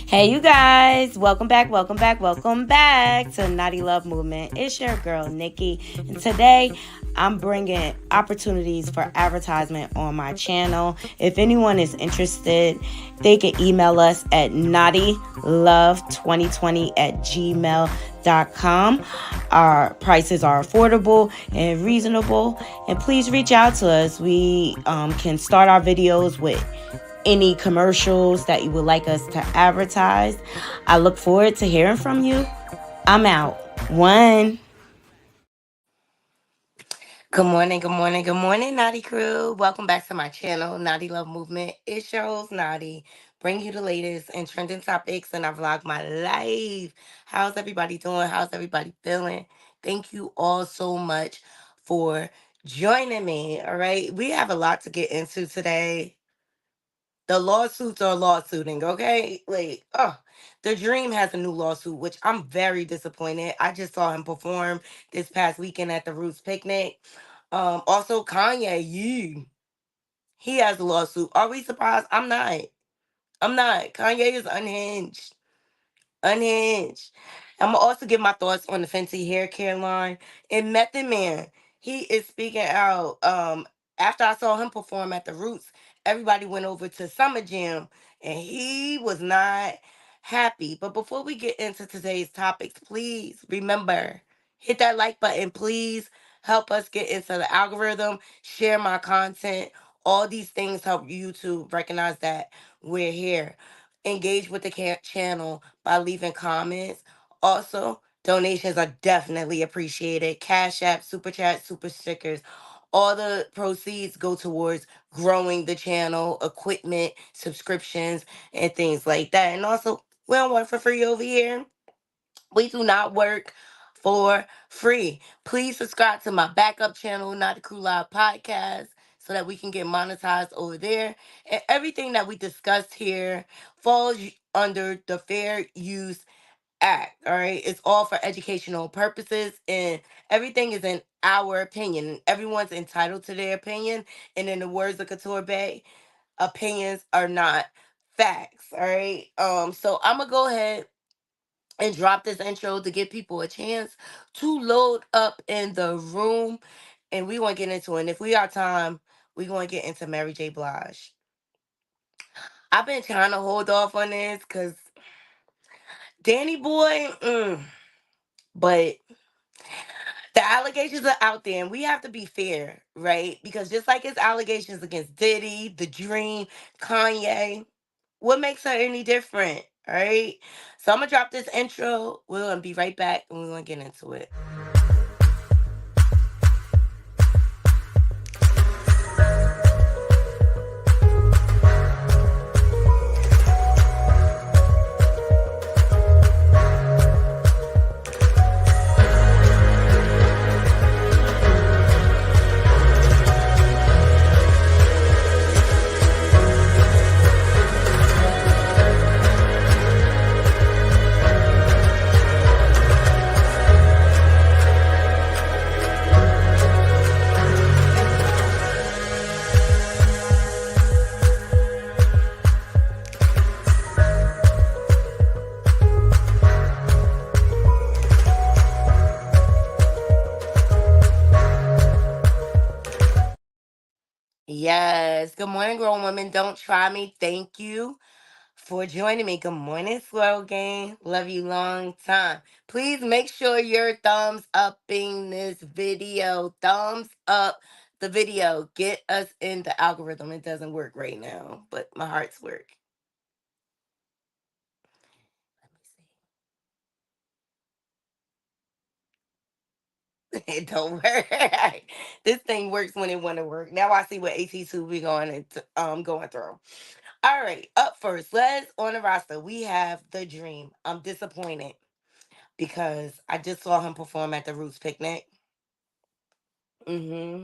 Hey, you guys, welcome back to Naughty Love Movement. It's your girl, Nikki, and today I'm bringing opportunities for advertisement on my channel. If anyone is interested, they can email us at naughtylove2020@gmail.com. Our prices are affordable and reasonable, and please reach out to us. We can start our videos with any commercials that you would like us to advertise. I look forward to hearing from you. I'm out. One. Good morning, Naughty Crew. Welcome back to my channel, Naughty Love Movement. It's your host, Naughty. Bring you the latest and trending topics, and I vlog my life. How's everybody doing? How's everybody feeling? Thank you all so much for joining me, all right? We have a lot to get into today. The lawsuits are lawsuiting, okay? The Dream has a new lawsuit, which I'm very disappointed. I just saw him perform this past weekend at the Roots Picnic. Also Kanye, he has a lawsuit. Are we surprised? I'm not. Kanye is unhinged. I'm gonna also give my thoughts on the Fenty hair care line. And Method Man, he is speaking out. After I saw him perform at the Roots, everybody went over to Summer Jam, and he was not happy. But before we get into today's topics, please remember, hit that like button. Please help us get into the algorithm. Share my content. All these things help YouTube recognize that we're here. Engage with the channel by leaving comments. Also, donations are definitely appreciated. Cash App, Super Chat, Super Stickers. All the proceeds go towards growing the channel, equipment, subscriptions, and things like that. And also, we don't work for free over here. We do not work for free. Please subscribe to my backup channel, Not the Crew Live Podcast, so that we can get monetized over there. And everything that we discussed here falls under the Fair Use Act. All right, it's all for educational purposes, and everything is in our opinion. Everyone's entitled to their opinion, and in the words of Couture Bay, opinions are not facts. All right. So I'm gonna go ahead and drop this intro to give people a chance to load up in the room, and we want to get into it. And if we have time, we're going to get into Mary J. Blige. I've been trying to hold off on this because Danny Boy, but the allegations are out there, and we have to be fair, right? Because just like his allegations against Diddy, The Dream, Kanye, what makes her any different? All right. So I'm going to drop this intro. We're going to be right back, and we're going to get into it. Yes. Good morning, grown women. Don't try me. Thank you for joining me. Good morning, Swirl Gang. Love you long time. Please make sure you're thumbs upping this video. Thumbs up the video. Get us in the algorithm. It doesn't work right now, but my heart's work. Let me see. It don't work. This thing works when it want to work. Now I see what AT2 we going through. All right, up first, let's on the roster. We have The Dream. I'm disappointed because I just saw him perform at the Roots picnic. hmm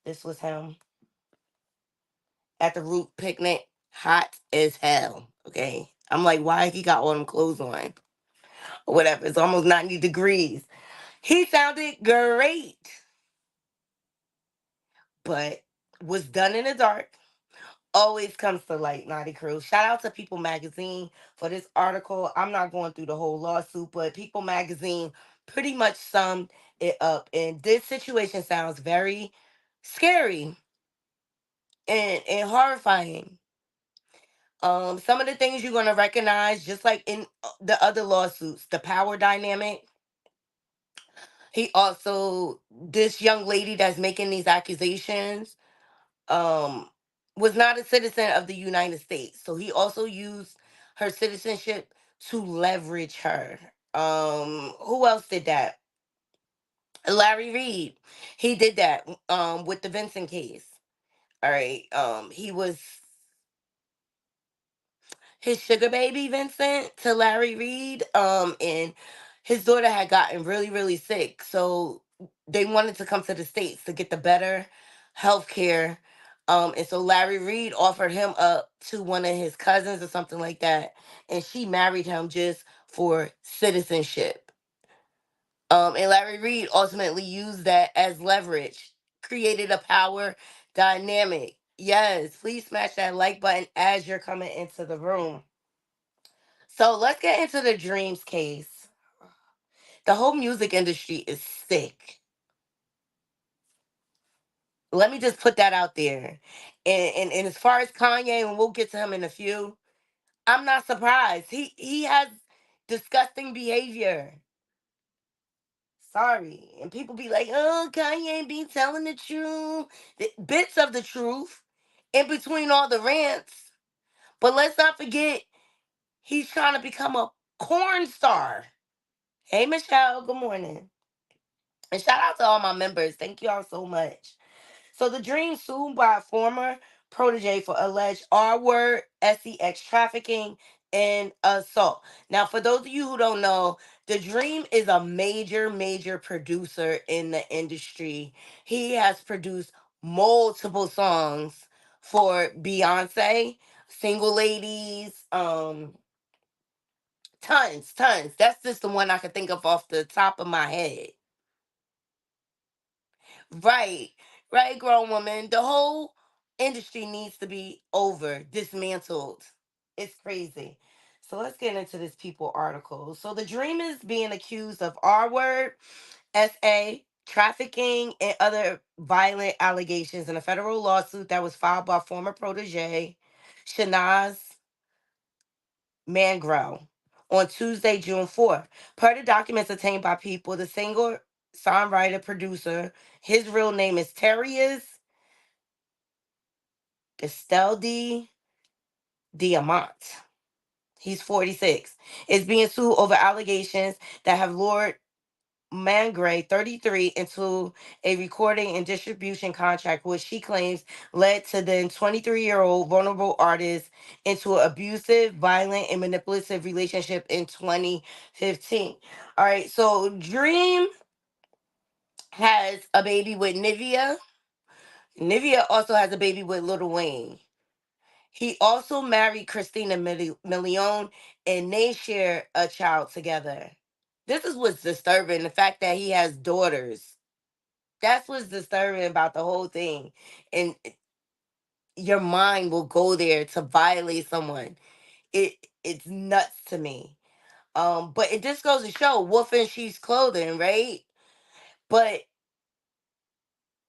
This was him at the Root picnic, hot as hell. Okay, I'm like, why he got all them clothes on or whatever? It's almost 90 degrees. He sounded great, but was done in the dark. Always comes to light, Naughty Crew. Shout out to People Magazine for this article. I'm not going through the whole lawsuit, but People Magazine pretty much summed it up. And this situation sounds very scary and horrifying. Some of the things you're gonna recognize, just like in the other lawsuits, the power dynamic. He also, this young lady that's making these accusations, um was not a citizen of the United States. So he also used her citizenship to leverage her. Who else did that? Larry Reed. He did that with the Vincent case. All right. He was his sugar baby Vincent to Larry Reed. And his daughter had gotten really, really sick. So they wanted to come to the States to get the better health care. And so Larry Reed offered him up to one of his cousins or something like that. And she married him just for citizenship. And Larry Reed ultimately used that as leverage, created a power dynamic. Yes, please smash that like button as you're coming into the room. So let's get into the Dreams case. The whole music industry is sick. Let me just put that out there. And as far as Kanye, and we'll get to him in a few, I'm not surprised. He has disgusting behavior. Sorry. And people be like, oh, Kanye be telling the truth. Bits of the truth in between all the rants. But let's not forget, he's trying to become a corn star. Hey, Michelle, good morning. And shout out to all my members. Thank you all so much. So the Dream sued by a former protege for alleged R word, sex trafficking, and assault. Now, for those of you who don't know, the Dream is a major, major producer in the industry. He has produced multiple songs for Beyonce, Single Ladies, tons, tons. That's just the one I can think of off the top of my head. Right, right, grown woman. The whole industry needs to be over, dismantled. It's crazy. So let's get into this People article. So the Dream is being accused of R word, SA, trafficking, and other violent allegations in a federal lawsuit that was filed by former protege Shanaz Mangrow on Tuesday, June 4th. Per the documents obtained by People, the singer, songwriter, producer, his real name is Terrius Esteldi Diamant. He's 46. Is being sued over allegations that have lured Mangray, 33, into a recording and distribution contract, which she claims led to then 23-year-old vulnerable artist into an abusive, violent, and manipulative relationship in 2015. All right, so Dream has a baby with Nivea. Nivea also has a baby with Lil Wayne. He also married Christina Milione, and they share a child together. This is what's disturbing, the fact that he has daughters. That's what's disturbing about the whole thing. And your mind will go there to violate someone. It's nuts to me. But it just goes to show wolf in sheep's clothing, right? But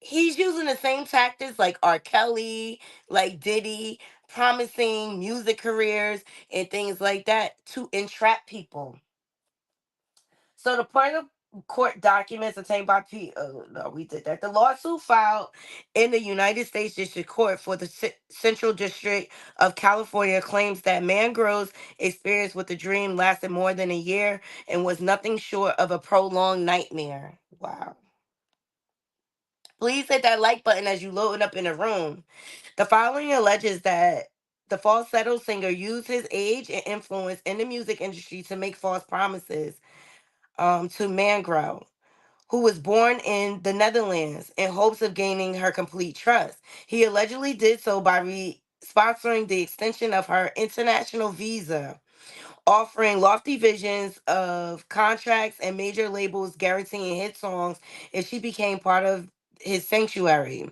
He's using the same tactics like R. Kelly, like Diddy, promising music careers and things like that to entrap people. So the point of court documents obtained by no, we did that. The lawsuit filed in the United States District Court for the Central District of California claims that Mangrove's experience with the dream lasted more than a year and was nothing short of a prolonged nightmare. Wow. Please hit that like button as you load up in the room. The following alleges that the falsetto singer used his age and influence in the music industry to make false promises to Mangrove, who was born in the Netherlands, in hopes of gaining her complete trust. He allegedly did so by sponsoring the extension of her international visa, offering lofty visions of contracts and major labels guaranteeing hit songs if she became part of his sanctuary,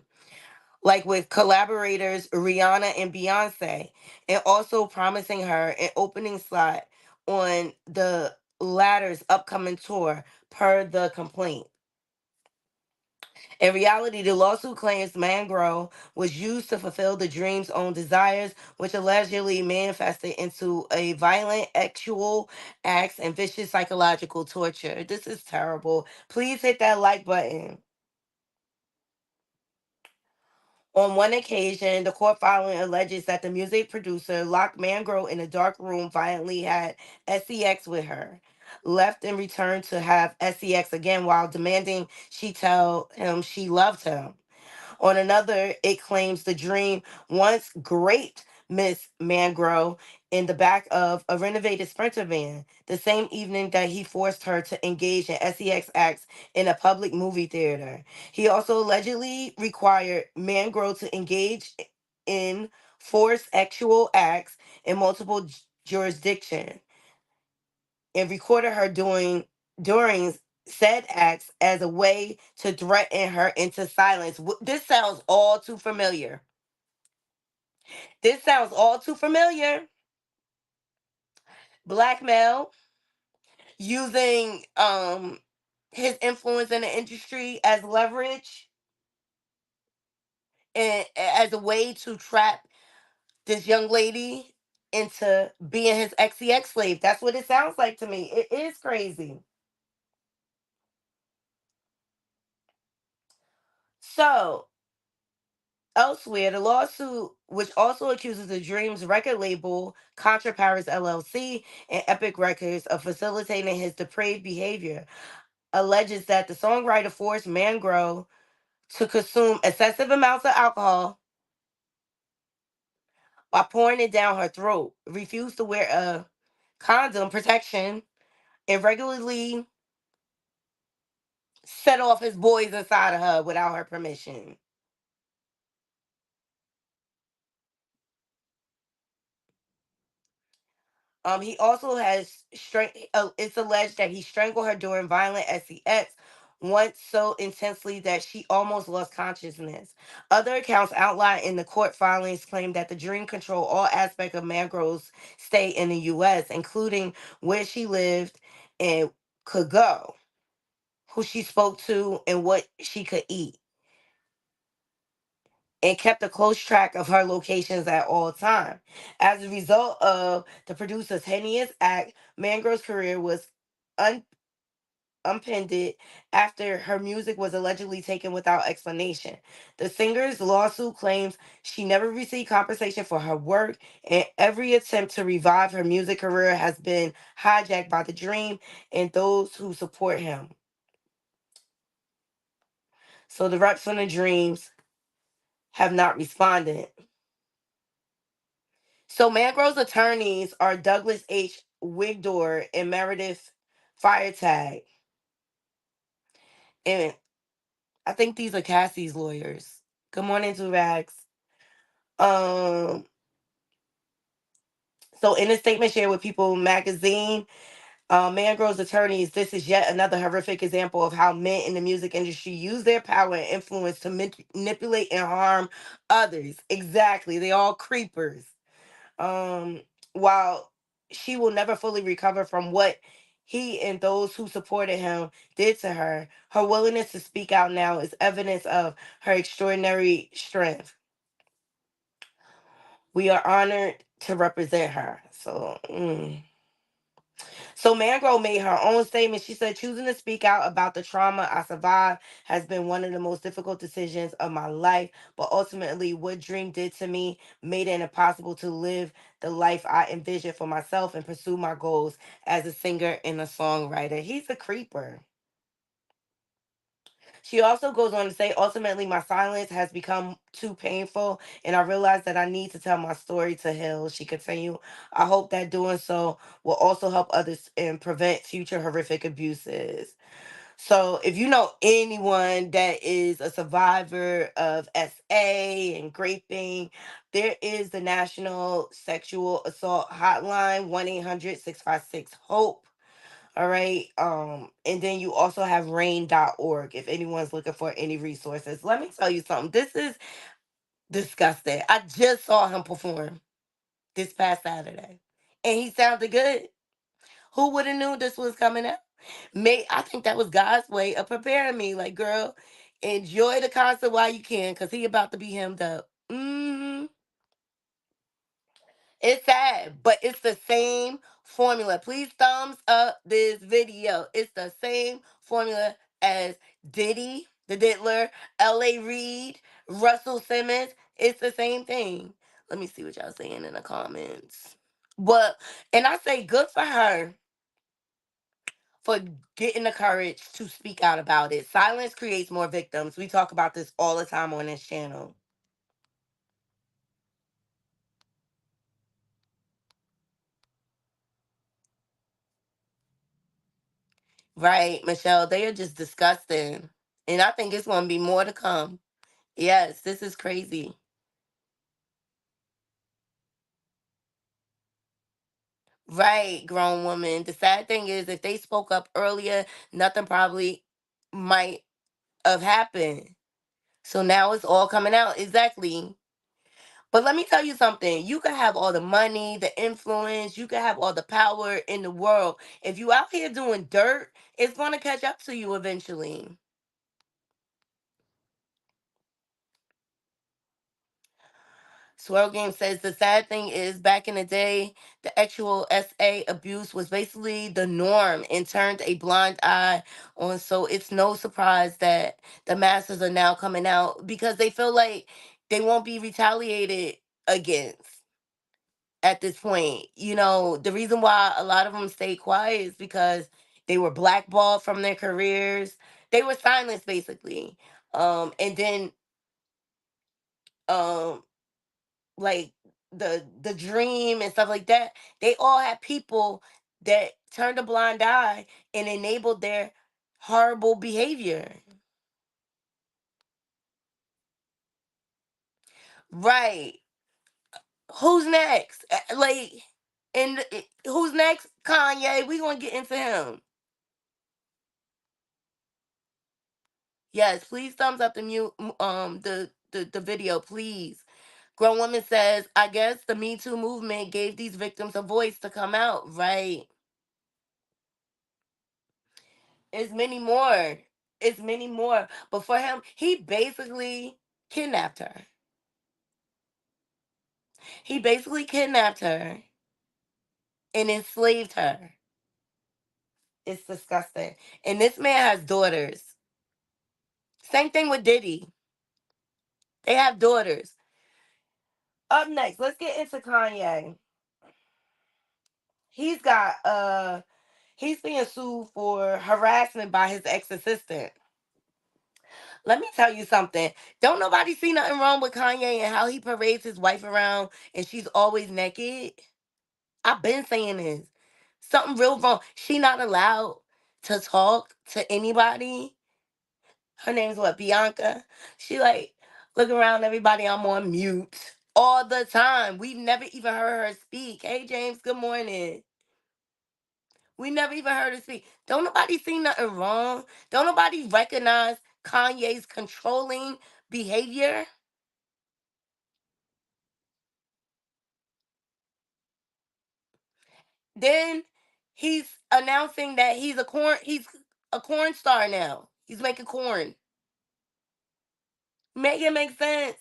like with collaborators Rihanna and Beyonce, and also promising her an opening slot on the latter's upcoming tour, per the complaint. In reality, the lawsuit claims Mangrove was used to fulfill the dream's own desires, which allegedly manifested into a violent actual acts and vicious psychological torture. This is terrible. Please hit that like button. On one occasion, the court filing alleges that the music producer locked Mangrove in a dark room, violently had sex with her, left and returned to have sex again while demanding she tell him she loved him. On another, it claims the dream once raped Miss Mangrove in the back of a renovated Sprinter van the same evening that he forced her to engage in sex acts in a public movie theater. He also allegedly required Mangrove to engage in forced sexual acts in multiple jurisdictions and recorded her doing during said acts as a way to threaten her into silence. This sounds all too familiar. This sounds all too familiar. Blackmail, using his influence in the industry as leverage and as a way to trap this young lady into being his XEX slave. That's what it sounds like to me. It is crazy. So, elsewhere, the lawsuit, which also accuses the Dreams record label, Contra Paris LLC, and Epic Records of facilitating his depraved behavior, alleges that the songwriter forced Mangrove to consume excessive amounts of alcohol while pouring it down her throat, refused to wear a condom protection, and regularly set off his boys inside of her without her permission. He also has it's alleged that he strangled her during violent sex, once so intensely that she almost lost consciousness. Other accounts outlined in the court filings claim that the dream controlled all aspects of Mangrove's stay in the U.S., including where she lived and could go, who she spoke to, and what she could eat, and kept a close track of her locations at all times. As a result of the producer's heinous act, Mangrove's career was un- upended after her music was allegedly taken without explanation. The singer's lawsuit claims she never received compensation for her work, and every attempt to revive her music career has been hijacked by the Dream and those who support him. So the reps from the Dreams have not responded. So Mangrove's attorneys are Douglas H. Wigdor and Meredith Firetag. And I think these are Cassie's lawyers. Good morning, Durags. Um, so in a statement shared with People magazine, Mangrove's attorneys, this is yet another horrific example of how men in the music industry use their power and influence to manipulate and harm others. Exactly. They all creepers. Um, while she will never fully recover from what he and those who supported him did to her. Her willingness to speak out now is evidence of her extraordinary strength. We are honored to represent her. So Mangrove made her own statement. She said, choosing to speak out about the trauma I survived has been one of the most difficult decisions of my life. But ultimately, what Dream did to me made it impossible to live the life I envisioned for myself and pursue my goals as a singer and a songwriter. He's a creeper. She also goes on to say, ultimately, my silence has become too painful, and I realize that I need to tell my story to heal. She continued, I hope that doing so will also help others and prevent future horrific abuses. So, if you know anyone that is a survivor of SA and raping, there is the National Sexual Assault Hotline, 1-800-656-HOPE. All right. And then you also have rain.org if anyone's looking for any resources. Let me tell you something. This is disgusting. I just saw him perform this past Saturday. And he sounded good. Who would have knew this was coming out? I think that was God's way of preparing me. Like, girl, enjoy the concert while you can, because he about to be hemmed up. It's sad, but it's the same formula. Please thumbs up this video. It's the same formula as Diddy, the Diddler, L.A. Reid, Russell Simmons. It's the same thing. Let me see what y'all saying in the comments. But, and I say good for her for getting the courage to speak out about it. Silence creates more victims. We talk about this all the time on this channel. Right, Michelle? They are just disgusting. And I think it's going to be more to come. Yes, this is crazy. Right, grown woman. The sad thing is, if they spoke up earlier, nothing probably might have happened. So now it's all coming out. Exactly. But let me tell you something. You can have all the money, the influence, you can have all the power in the world. If you out here doing dirt, it's going to catch up to you eventually. Swirl Game says the sad thing is back in the day, the actual SA abuse was basically the norm and turned a blind eye on. So it's no surprise that the masses are now coming out because they feel like they won't be retaliated against at this point. You know, the reason why a lot of them stay quiet is because they were blackballed from their careers. They were silenced basically. And then um like the dream and stuff like that, they all had people that turned a blind eye and enabled their horrible behavior. Right. Who's next? Like, and who's next? Kanye. We gonna get into him. Yes, please thumbs up the the video, please. Grown woman says, I guess the Me Too movement gave these victims a voice to come out. Right. It's many more. It's many more. But for him, he basically kidnapped her. He basically kidnapped her and enslaved her. It's disgusting. And this man has daughters. Same thing with Diddy. They have daughters. Up next, let's get into Kanye. He's got he's being sued for harassment by his ex-assistant. Let me tell you something. Don't nobody see nothing wrong with Kanye and how he parades his wife around and she's always naked. I've been saying this. Something real wrong. She not allowed to talk to anybody. Her name's what? Bianca. She like look around everybody. I'm on mute all the time. We've never even heard her speak. Hey James, good morning. We never even heard her speak. Don't nobody see nothing wrong. Don't nobody recognize Kanye's controlling behavior. Then He's announcing that he's a corn star now. He's making corn. Make it make sense.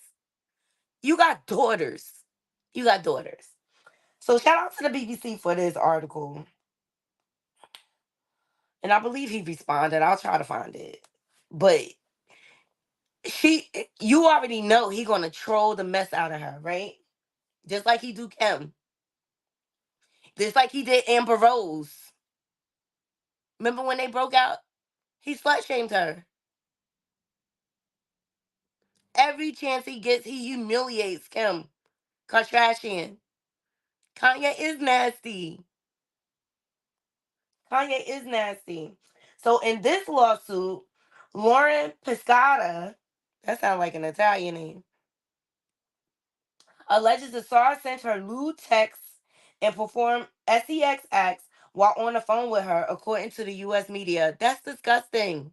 You got daughters. You got daughters. So shout out to the BBC for this article. And I believe he responded. I'll try to find it. But she you already know he gonna troll the mess out of her, right? Just like he do Kim. Just like he did Amber Rose. Remember when they broke out? He slut shamed her. Every chance he gets, he humiliates Kim Kardashian. Kanye is nasty. Kanye is nasty. So in this lawsuit, Lauren Pescata, that sounds like an Italian name, alleges the star sent her lewd texts and performed sex acts while on the phone with her, according to the U.S. media. That's disgusting.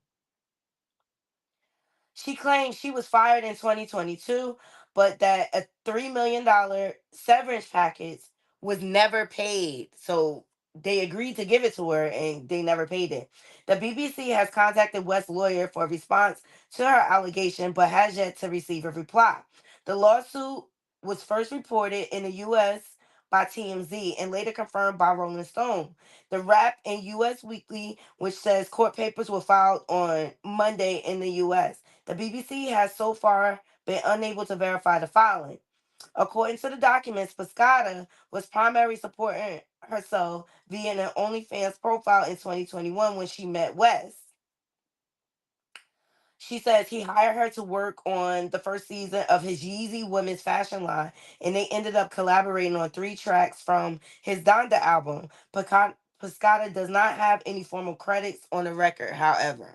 She claimed she was fired in 2022, but that a $3 million severance package was never paid. So they agreed to give it to her and they never paid it. The BBC has contacted West's lawyer for a response to her allegation, but has yet to receive a reply. The lawsuit was first reported in the U.S. by TMZ and later confirmed by Rolling Stone. The Rap and U.S. Weekly, which says court papers were filed on Monday in the U.S. The BBC has so far been unable to verify the filing. According to the documents, Pescata was primarily supporting herself via an OnlyFans profile in 2021 when she met West. She says he hired her to work on the first season of his Yeezy women's fashion line, and they ended up collaborating on 3 tracks from his Donda album. Pescata does not have any formal credits on the record, however.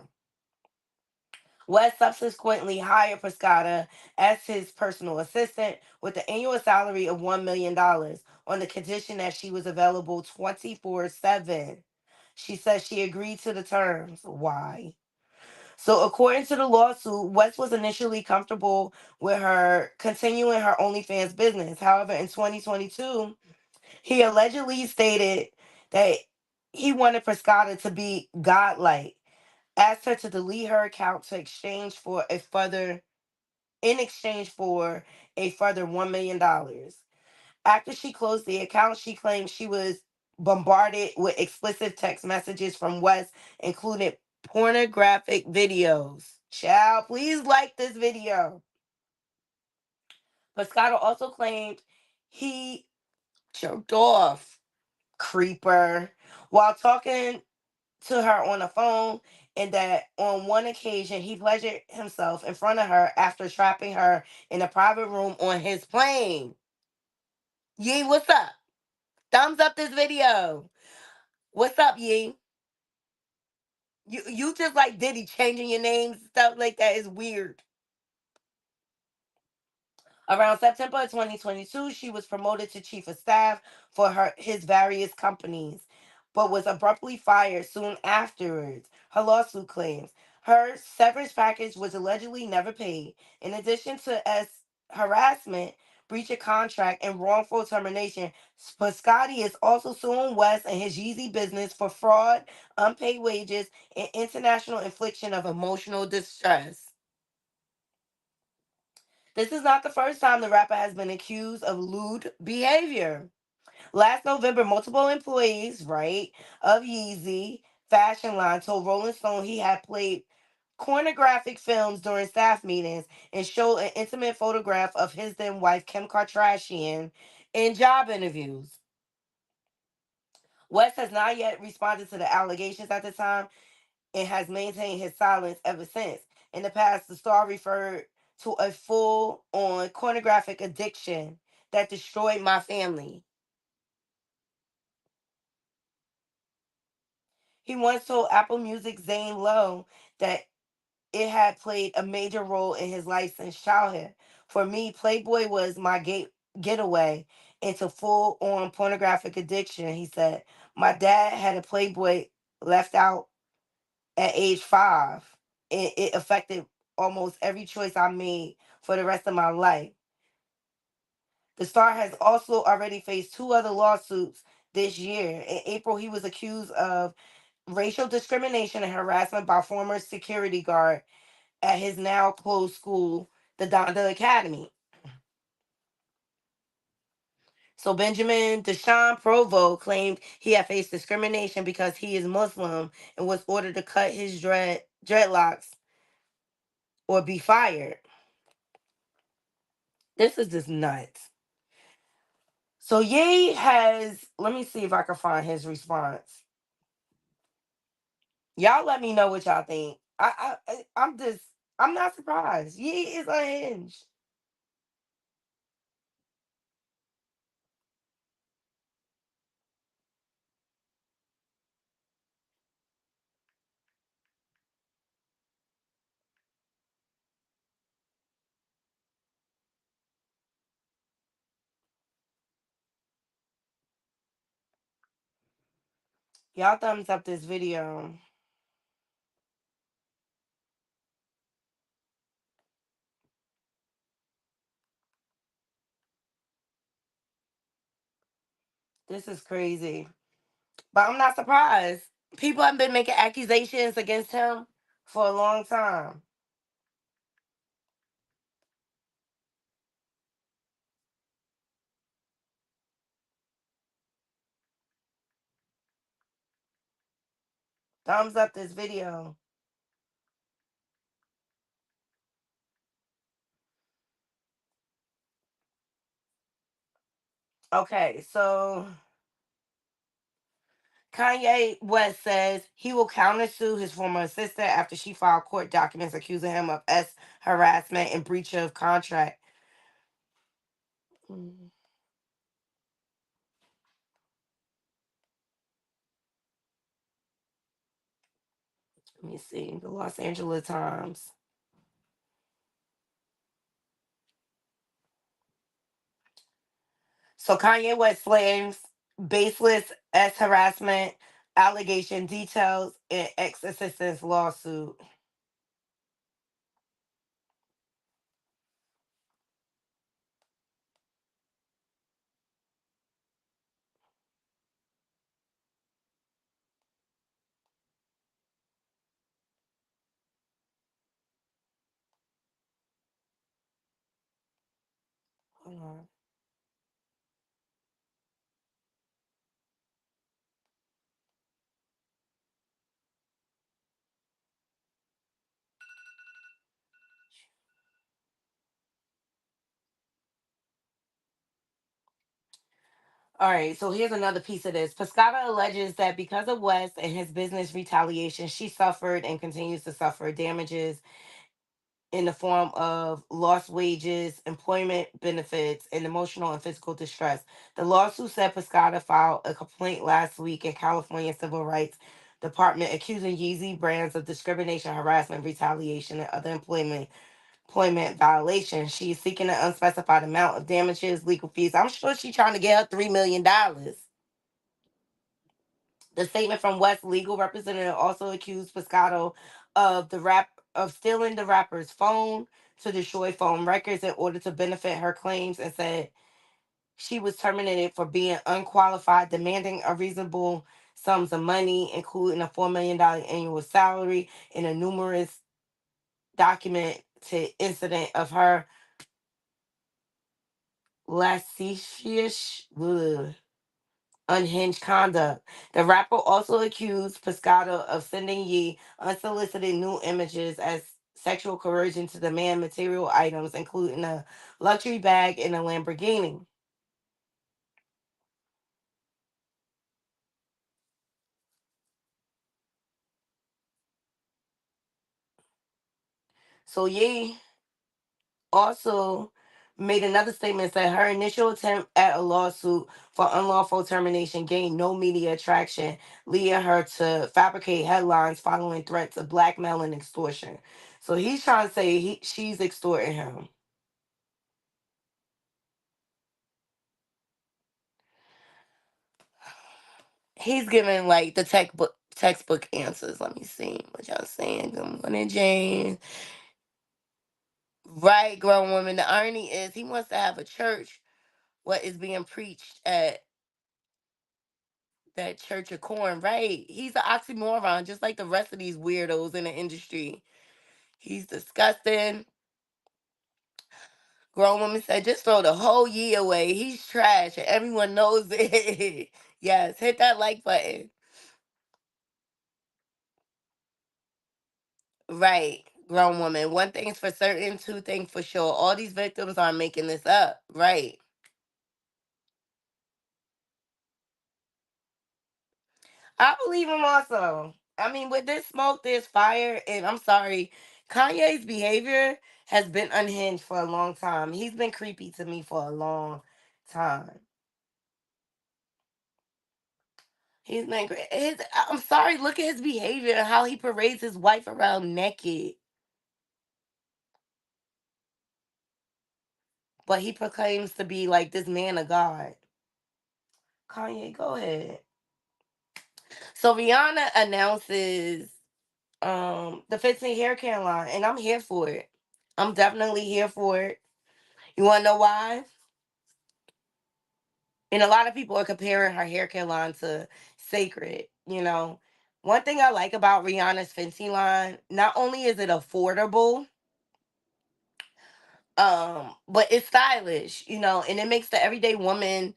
West subsequently hired Pescata as his personal assistant with an annual salary of $1 million on the condition that she was available 24/7. She says she agreed to the terms. Why? So, according to the lawsuit, West was initially comfortable with her continuing her OnlyFans business. However, in 2022, he allegedly stated that he wanted Pescata to be godlike, asked her to delete her account in exchange for a further $1 million. After she closed the account, she claimed she was bombarded with explicit text messages from West, including pornographic videos. Child, please like this video. Pescado also claimed he jerked off, creeper, while talking to her on the phone, and that on one occasion he pleasured himself in front of her after trapping her in a private room on his plane. Yee, what's up? Thumbs up this video. What's up, Yee? You just like Diddy changing your names, stuff like that is weird. Around September of 2022, she was promoted to chief of staff for his various companies, but was abruptly fired soon afterwards. Her lawsuit claims her severance package was allegedly never paid. In addition to harassment, breach of contract, and wrongful termination, Piscotti is also suing West and his Yeezy business for fraud, unpaid wages, and international infliction of emotional distress. This is not the first time the rapper has been accused of lewd behavior. Last November, multiple employees, right, of Yeezy fashion line told Rolling Stone he had played pornographic films during staff meetings and showed an intimate photograph of his then wife Kim Kardashian in job interviews. West has not yet responded to the allegations at the time and has maintained his silence ever since. In the past, the star referred to a full on pornographic addiction that destroyed my family. He once told Apple Music's Zane Lowe that it had played a major role in his life since childhood. For me, Playboy was my getaway into full on pornographic addiction, he said. My dad had a Playboy left out at age 5. It affected almost every choice I made for the rest of my life. The star has also already faced 2 other lawsuits this year. In April, he was accused of racial discrimination and harassment by former security guard at his now closed school, the Donda Academy. So Benjamin Deshaun Provo claimed he had faced discrimination because he is Muslim and was ordered to cut his dreadlocks or be fired. This is just nuts. So Ye has, let me see if I can find his response. Y'all let me know what y'all think. I'm not surprised. Ye is unhinged. Y'all thumbs up this video. This is crazy. But I'm not surprised. People have been making accusations against him for a long time. Thumbs up this video. Okay, so Kanye West says he will countersue his former assistant after she filed court documents accusing him of harassment and breach of contract. Mm, Let me see. The Los Angeles Times. So Kanye West slams baseless harassment allegation details in ex-assistant's lawsuit. Hold on. All right, so here's another piece of this. Pescata alleges that because of West and his business retaliation, she suffered and continues to suffer damages in the form of lost wages, employment benefits, and emotional and physical distress. The lawsuit said Pescata filed a complaint last week in California Civil Rights Department accusing Yeezy brands of discrimination, harassment, retaliation, and other employment violations. She's seeking an unspecified amount of damages, legal fees. I'm sure she's trying to get her $3 million. The statement from West legal representative also accused Pescado of stealing the rapper's phone to destroy phone records in order to benefit her claims, and said she was terminated for being unqualified, demanding unreasonable sums of money, including a $4 million annual salary, and a numerous documented incident of her lascivious, unhinged conduct. The rapper also accused Pescado of sending Yee unsolicited nude images as sexual coercion to demand material items, including a luxury bag and a Lamborghini. So Yee also made another statement that her initial attempt at a lawsuit for unlawful termination gained no media traction, leading her to fabricate headlines following threats of blackmail and extortion. So he's trying to say she's extorting him. He's giving like the textbook answers. Let me see what y'all saying. Good morning, James. Right, grown woman. The irony is he wants to have a church what is being preached at that church of corn, right? He's an oxymoron, just like the rest of these weirdos in the industry. He's disgusting. Grown woman said, just throw the whole year away. He's trash, and everyone knows it. Yes, hit that like button. Right, grown woman. One thing's for certain, two things for sure. All these victims aren't making this up. Right. I believe him also. I mean, with this smoke, there's fire, and I'm sorry, Kanye's behavior has been unhinged for a long time. He's been creepy to me for a long time. He's been great. I'm sorry, look at his behavior, how he parades his wife around naked, but he proclaims to be like this man of God. Kanye, go ahead. So Rihanna announces the Fenty hair care line, and I'm here for it. I'm definitely here for it. You want to know why? And a lot of people are comparing her hair care line to Sacred. One thing I like about Rihanna's Fenty line, not only is it affordable, but it's stylish, and it makes the everyday woman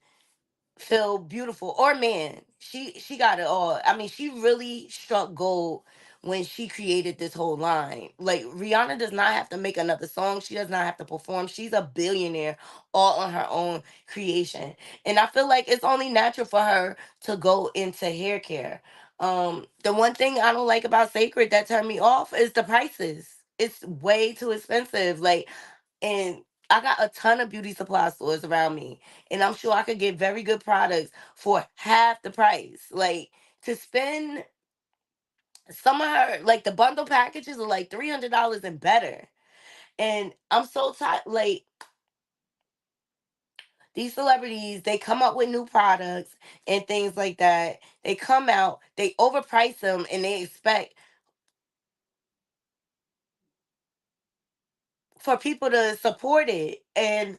feel beautiful, or man. She got it all. I mean, she really struck gold when she created this whole line. Like, Rihanna does not have to make another song. She does not have to perform. She's a billionaire all on her own creation. And I feel like it's only natural for her to go into hair care. The one thing I don't like about Sacred that turned me off is the prices. It's way too expensive. Like, and I got a ton of beauty supply stores around me, and I'm sure I could get very good products for half the price. Like, to spend some of her, like, the bundle packages are like $300 and better. And I'm so tired. Like, these celebrities, they come up with new products and things like that. They come out, they overprice them, and they expect for people to support it. And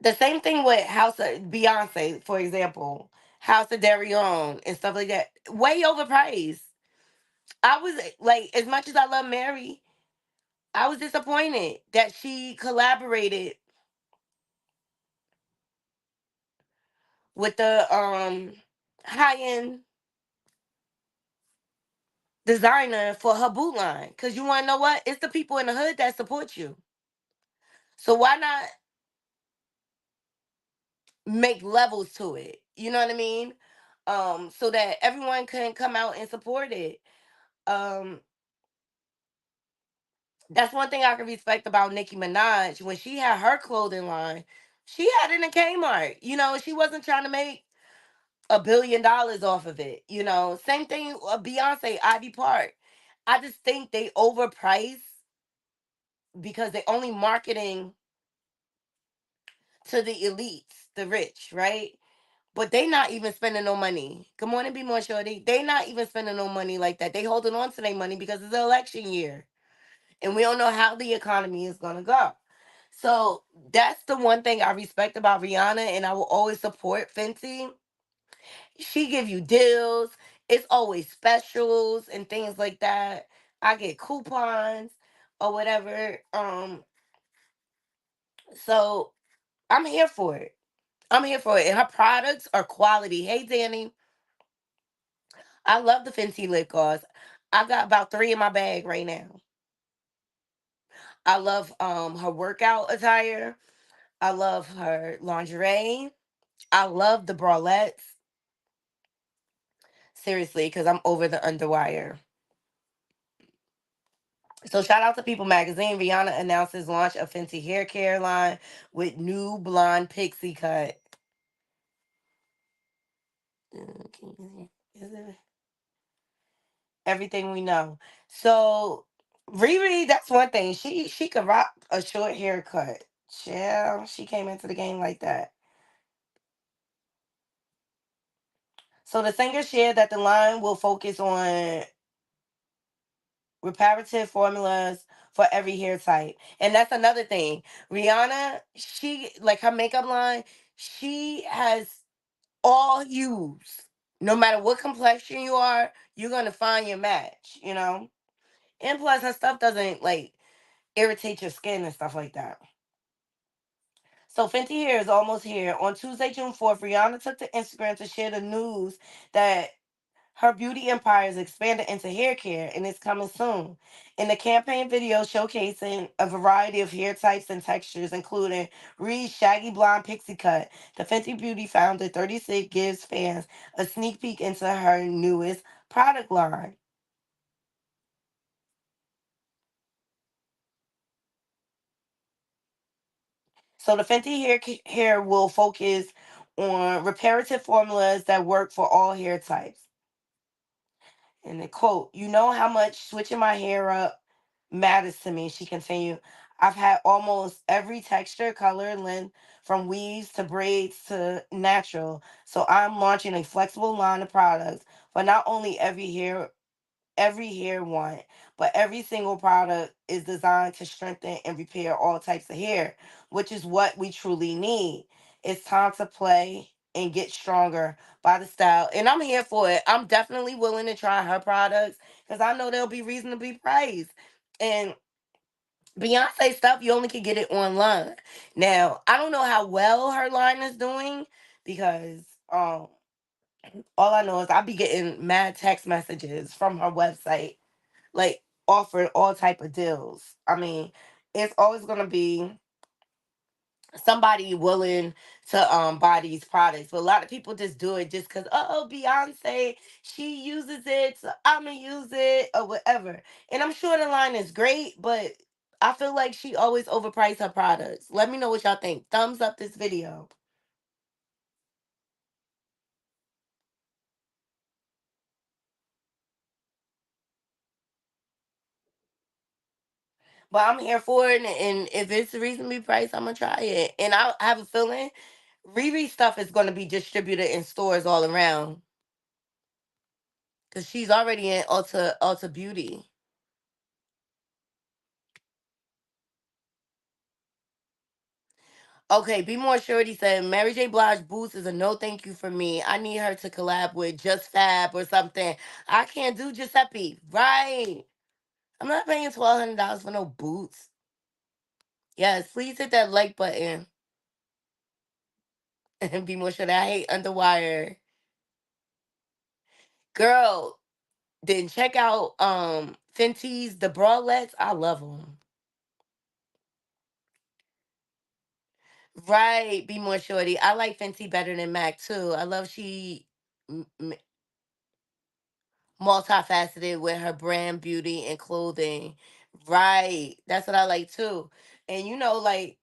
the same thing with House of Beyonce, for example, House of Darion and stuff like that. Way overpriced. I was like, as much as I love Mary, I was disappointed that she collaborated with the high end designer for her boot line. Cause you wanna know what? It's the people in the hood that support you. So why not make levels to it? You know what I mean? So that everyone can come out and support it. Um, That's one thing I can respect about Nicki Minaj. When she had her clothing line, she had it in Kmart. She wasn't trying to make $1 billion off of it. Same thing with Beyonce, Ivy Park. I just think they overprice because they only marketing to the elites, the rich, right? But they not even spending no money. Good morning, be more shorty. They not even spending no money like that. They holding on to their money because it's the election year. And we don't know how the economy is gonna go. So that's the one thing I respect about Rihanna, and I will always support Fenty. She give you deals. It's always specials and things like that. I get coupons or whatever. So I'm here for it. I'm here for it. And her products are quality. Hey Danny, I love the Fenty lip gloss. I got about three in my bag right now. I love her workout attire. I love her lingerie. I love the bralettes. Seriously, because I'm over the underwire. So shout out to People Magazine. Rihanna announces launch of Fenty hair care line with new blonde pixie cut. Can you see? Is it everything we know? So Riri, that's one thing. She could rock a short haircut. Yeah, she came into the game like that. So the singer shared that the line will focus on reparative formulas for every hair type. And that's another thing. Rihanna, she like her makeup line, she has all hues. No matter what complexion you are, you're gonna find your match, you know? And plus her stuff doesn't like irritate your skin and stuff like that. So Fenty Hair is almost here. On Tuesday, June 4th, Rihanna took to Instagram to share the news that her beauty empire is expanded into hair care and it's coming soon. In the campaign video showcasing a variety of hair types and textures, including Reed's shaggy blonde pixie cut, the Fenty Beauty founder 36 gives fans a sneak peek into her newest product line. So the Fenty hair will focus on reparative formulas that work for all hair types. And the quote, you know how much switching my hair up matters to me, she continued. I've had almost every texture, color, and length, from weaves to braids to natural. So I'm launching a flexible line of products for not only every hair want, but every single product is designed to strengthen and repair all types of hair, which is what we truly need. It's time to play and get stronger by the style. And I'm here for it. I'm definitely willing to try her products because I know they'll be reasonably priced. And Beyonce stuff, you only can get it online. Now, I don't know how well her line is doing because all I know is I be getting mad text messages from her website like offering all type of deals. I mean, it's always gonna be somebody willing to buy these products, but a lot of people just do it just because oh Beyonce she uses it, so I'm gonna use it or whatever. And I'm sure the line is great, but I feel like she always overpriced her products. Let me know what y'all think. Thumbs up this video. But I'm here for it, and if it's reasonably priced, I'm gonna try it. And I have a feeling Riri stuff is gonna be distributed in stores all around because she's already in Ulta Beauty. Okay, Be More Shorty said Mary J. Blige Boots is a no thank you for me. I need her to collab with Just Fab or something. I can't do Giuseppe. Right. I'm not paying $1,200 for no boots. Yes, please hit that like button and Be More Shorty. I hate Underwire. Girl, then check out Fenty's The Bralettes. I love them. Right, Be More Shorty. I like Fenty better than Mac too. I love she multifaceted with her brand, beauty, and clothing. Right. That's what I like too. And like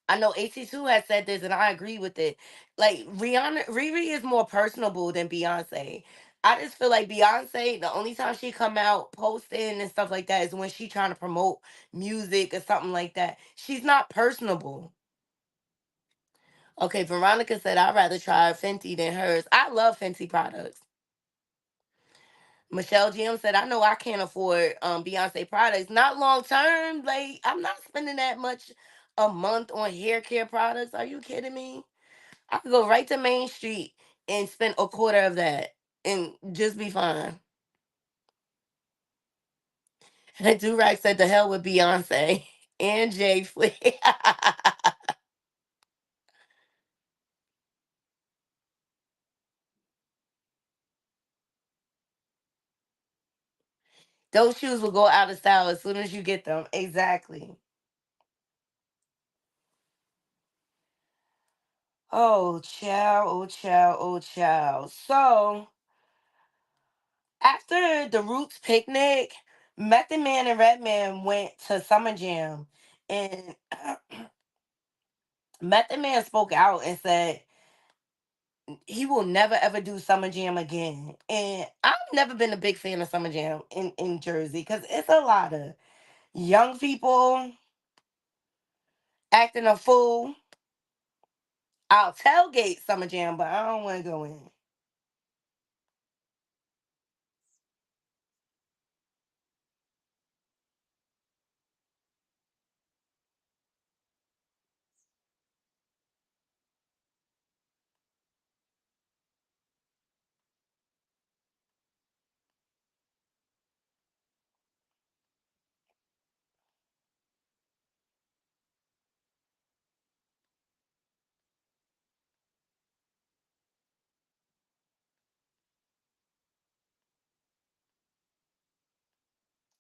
I know AT2 has said this and I agree with it. Like Riri is more personable than Beyonce. I just feel like Beyonce, the only time she come out posting and stuff like that is when she trying to promote music or something like that. She's not personable. Okay, Veronica said I'd rather try Fenty than hers. I love Fenty products. Michelle Jim said, I know I can't afford Beyonce products. Not long term. Like, I'm not spending that much a month on hair care products. Are you kidding me? I could go right to Main Street and spend a quarter of that and just be fine. And Durack said, the hell with Beyonce and Jay Flee. Those shoes will go out of style as soon as you get them. Exactly. Oh, child. Oh, child. Oh, child. So, after the Roots picnic, Method Man and Redman went to Summer Jam, and Method Man spoke out and said he will never ever do Summer Jam again. And I've never been a big fan of Summer Jam in Jersey because it's a lot of young people acting a fool. I'll tailgate Summer Jam, but I don't want to go in.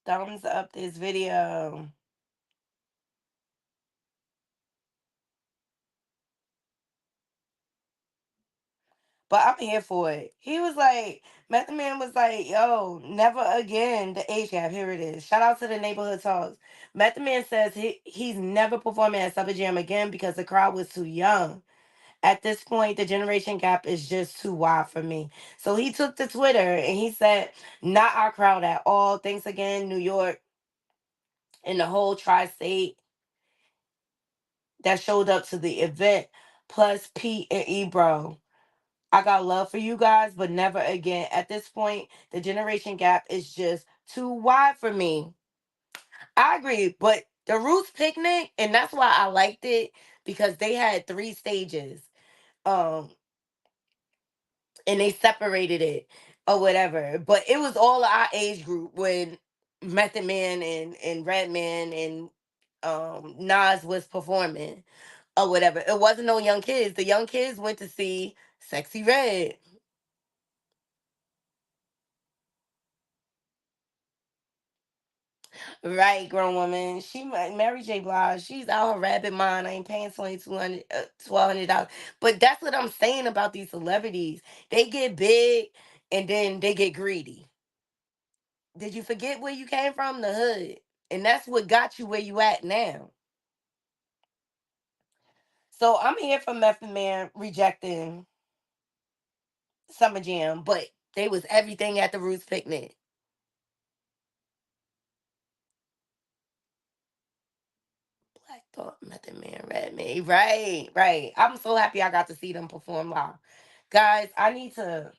thumbs up this video. But I'm here for it. He was like, Method Man was like, yo, never again the age gap. Here it is. Shout out to the neighborhood talks. Method Man says he's never performing at Summer Jam again because the crowd was too young. At this point, the generation gap is just too wide for me. So he took to Twitter and he said, not our crowd at all. Thanks again, New York and the whole tri-state that showed up to the event, plus Pete and Ebro. I got love for you guys, but never again. At this point, the generation gap is just too wide for me. I agree, but the Roots picnic, and that's why I liked it because they had three stages. Um, and they separated it or whatever. But it was all our age group when Method Man and Redman and Nas was performing or whatever. It wasn't no young kids. The young kids went to see Sexy Red. Right, grown woman. Mary J. Blige. She's out her rabbit mind. I ain't paying $1,200. But that's what I'm saying about these celebrities. They get big and then they get greedy. Did you forget where you came from? The hood. And that's what got you where you at now. So I'm here for Method Man rejecting Summer Jam, but they was everything at the Roots picnic. Black Thought, Method Man, Red Man. Right, right. I'm so happy I got to see them perform live. Guys, I need to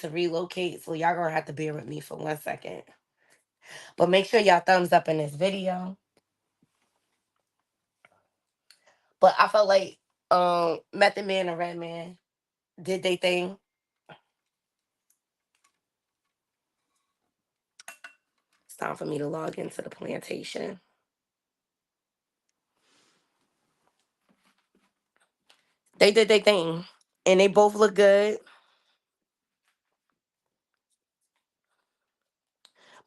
relocate, so y'all gonna have to bear with me for 1 second. But make sure y'all thumbs up in this video. But I felt like Method Man and Red Man did they thing. It's time for me to log into the plantation. They did their thing. And they both look good.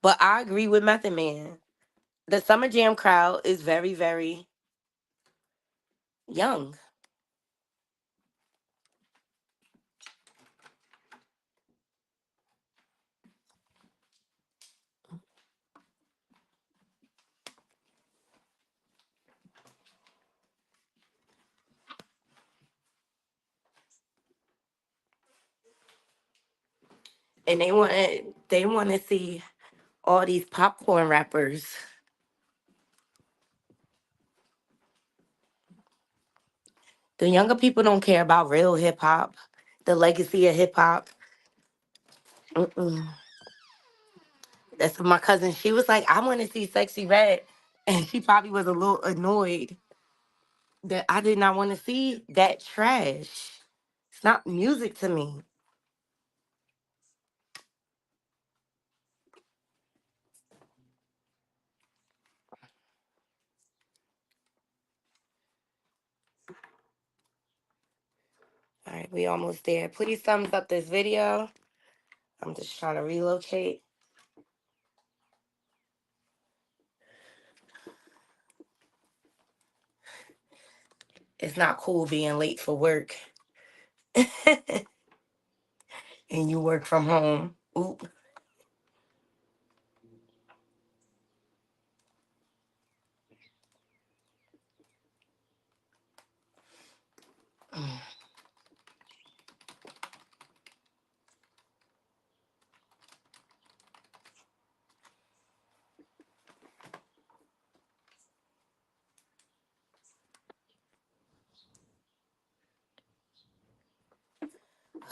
But I agree with Method Man. The Summer Jam crowd is very, very young. And they wanna see all these popcorn rappers. The younger people don't care about real hip hop, the legacy of hip hop. Mm-mm. That's what my cousin. She was like, I want to see Sexy Red, and she probably was a little annoyed that I did not want to see that trash. It's not music to me. All right, we almost there. Please thumbs up this video. I'm just trying to relocate. It's not cool being late for work and you work from home. Oop.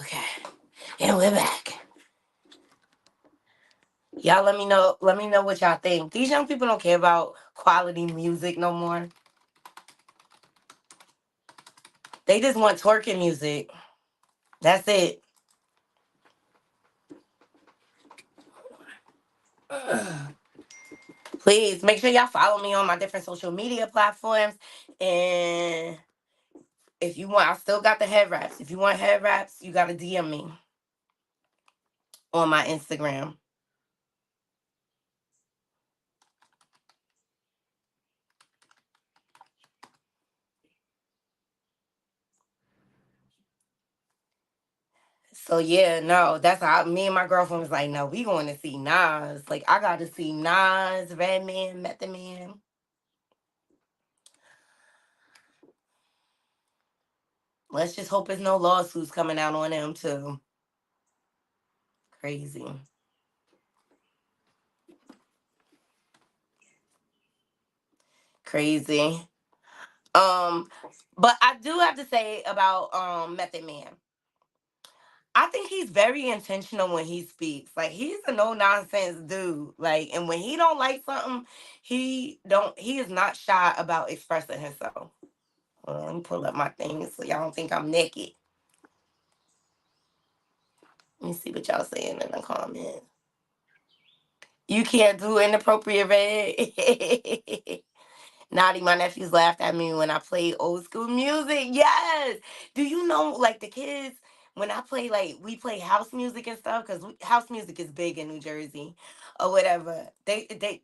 Okay, and we're back. Y'all let me know. Let me know what y'all think. These young people don't care about quality music no more. They just want twerking music. That's it. Please make sure y'all follow me on my different social media platforms. And if you want, I still got the head wraps. If you want head wraps, you got to DM me on my Instagram. So yeah, no, that's how me and my girlfriend was like, no, we going to see Nas. Like I got to see Nas, Redman, Method Man. Let's just hope there's no lawsuits coming out on him too. Crazy, crazy. Um, but I do have to say about Method Man. I think he's very intentional when he speaks. Like he's a no nonsense dude. Like, and when he don't like something, he is not shy about expressing himself. Let me pull up my things so y'all don't think I'm naked. Let me see what y'all saying in the comments. You can't do inappropriate red. Naughty, my nephews laughed at me when I played old school music. Yes. Do you know, like the kids, when I play, like we play house music and stuff, because house music is big in New Jersey, or whatever. They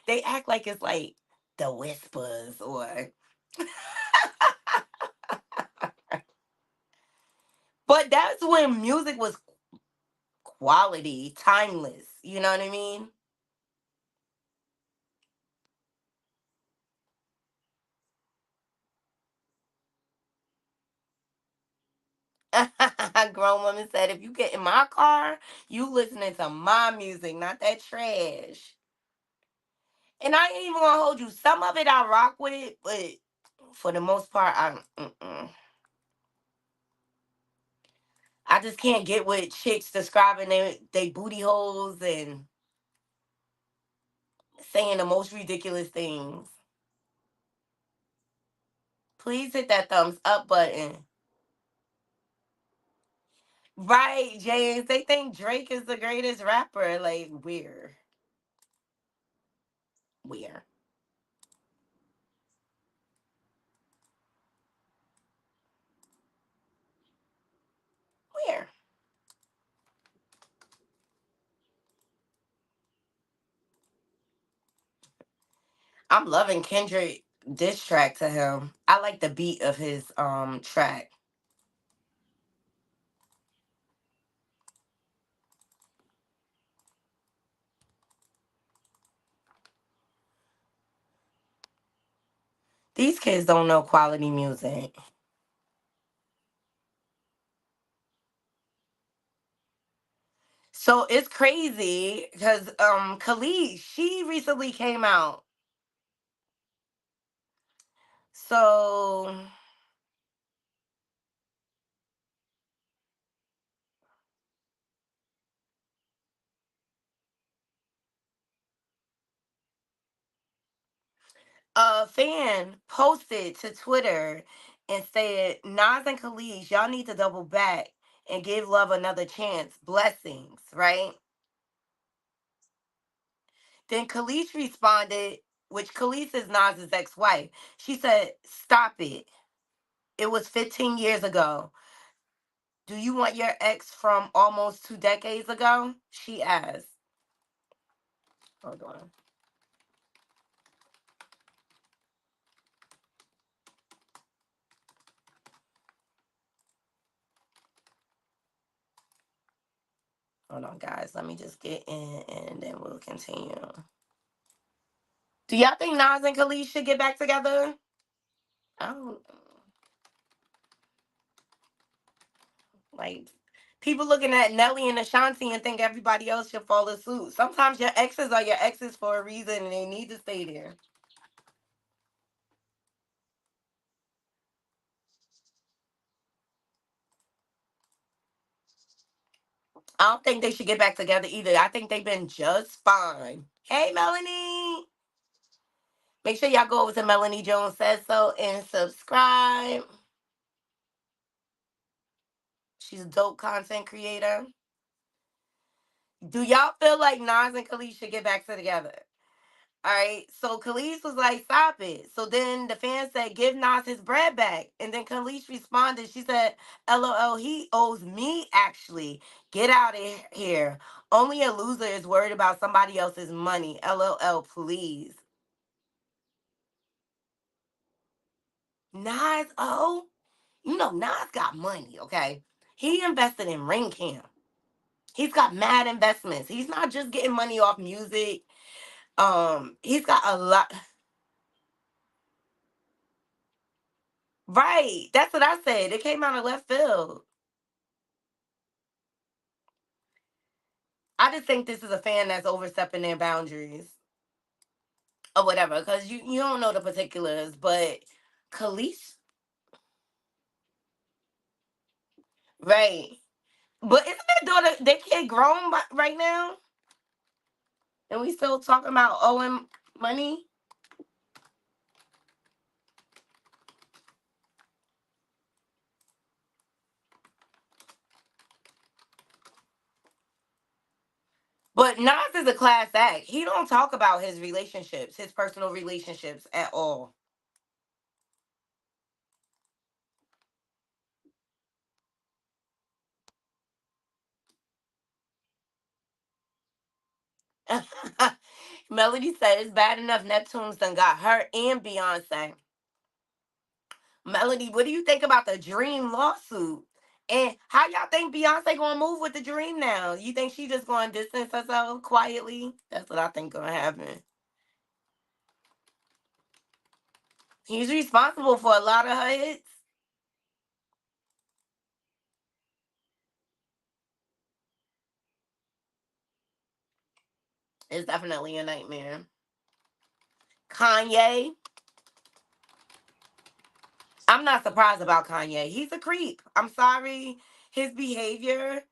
they act like it's like the Whispers or. But that's when music was quality, timeless. You know what I mean? Grown woman said, if you get in my car, you listening to my music, not that trash. And I ain't even gonna hold you. Some of it I rock with, but for the most part, I just can't get with chicks describing they booty holes and saying the most ridiculous things. Please hit that thumbs up button. Right, James. They think Drake is the greatest rapper. Like, where, where? I'm loving Kendrick diss track to him. I like the beat of his track. These kids don't know quality music. So it's crazy because Khalid, she recently came out. So a fan posted to Twitter and said, Nas and Khalid, y'all need to double back and give love another chance. Blessings, right? Then Khalees responded, which Khalees is Nas's ex-wife. She said, "Stop it. It was 15 years ago. Do you want your ex from almost 2 decades ago?" She asked. Hold on. Hold on, guys. Let me just get in and then we'll continue. Do y'all think Nas and Khalees should get back together? I don't like people looking at Nelly and Ashanti and think everybody else should follow suit. Sometimes your exes are your exes for a reason and they need to stay there. I don't think they should get back together either. I think they've been just fine. Hey, Melanie. Make sure y'all go over to Melanie Jones Says So and subscribe. She's a dope content creator. Do y'all feel like Nas and Khalees should get back together? All right. So Khalees was like, stop it. So then the fan said, give Nas his bread back. And then Khalees responded. She said, LOL, he owes me actually. Get out of here. Only a loser is worried about somebody else's money. LOL, please. Nas, oh, you know, Nas got money, okay? He invested in Ring Cam. He's got mad investments. He's not just getting money off music. He's got a lot. Right. That's what I said. It came out of left field. I just think this is a fan that's overstepping their boundaries or whatever. Because you don't know the particulars, but Khalees, right. But isn't that daughter, their kid grown right now? And we still talking about owing money? But Nas is a class act. He don't talk about his relationships, his personal relationships at all. Melody said it's bad enough Neptune's done got her and Beyonce. Melody, what do you think about the Dream lawsuit? And how y'all think Beyonce gonna move with the Dream now? You think she just gonna distance herself quietly? That's what I think gonna happen. He's responsible for a lot of her hits. It's definitely a nightmare. Kanye, I'm not surprised about Kanye. He's a creep. I'm sorry. His behavior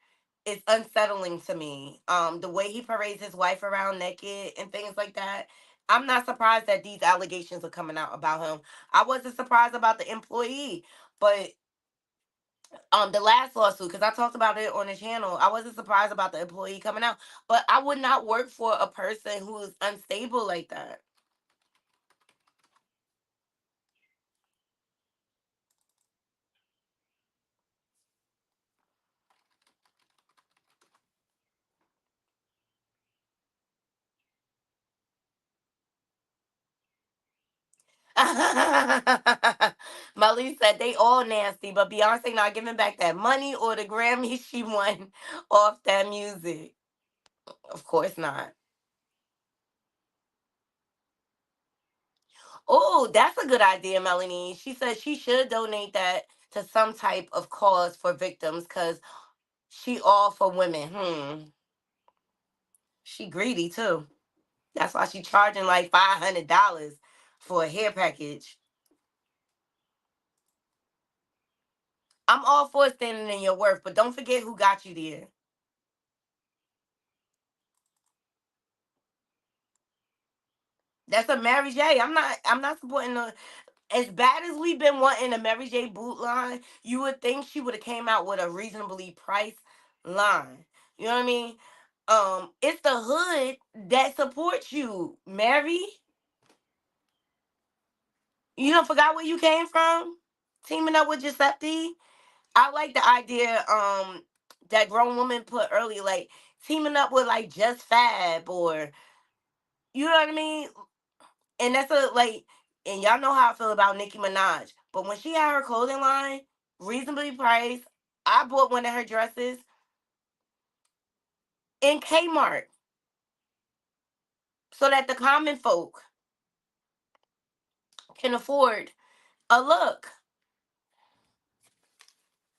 is unsettling to me. The way he parades his wife around naked and things like that. I'm not surprised that these allegations are coming out about him. I wasn't surprised about the employee, but the last lawsuit, because I talked about it on the channel, I wasn't surprised about the employee coming out. But I would not work for a person who is unstable like that. Molly said they all nasty, but Beyonce not giving back that money or the Grammy she won off that music. Of course not. Oh, that's a good idea, Melanie. She said she should donate that to some type of cause for victims because she all for women. She greedy too. That's why she charging like $500 for a hair package. I'm all for standing in your worth, but don't forget who got you there. That's a Mary J. I'm not supporting the, as bad as we've been wanting a Mary J boot line, you would think she would have came out with a reasonably priced line. You know what I mean? It's the hood that supports you, Mary. You don't forgot where you came from? Teaming up with Giuseppe. I like the idea that grown woman put earlier, like teaming up with like Just Fab or you know what I mean? And that's a like, and y'all know how I feel about Nicki Minaj. But when she had her clothing line, reasonably priced, I bought one of her dresses in Kmart so that the common folk can afford a look.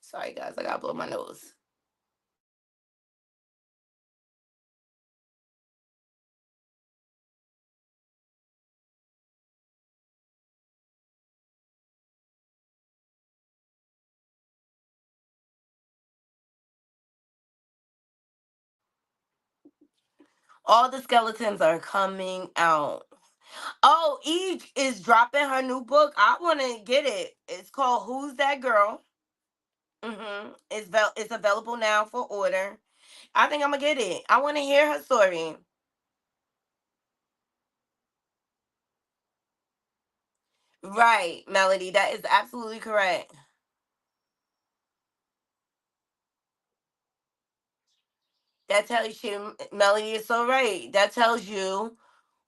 Sorry guys, I gotta blow my nose. All the skeletons are coming out. Oh, Eve is dropping her new book. I want to get it. It's called Who's That Girl? It's available now for order. I think I'm gonna get it. I want to hear her story. Right, Melody. That is absolutely correct. That tells you, Melody is so right. That tells you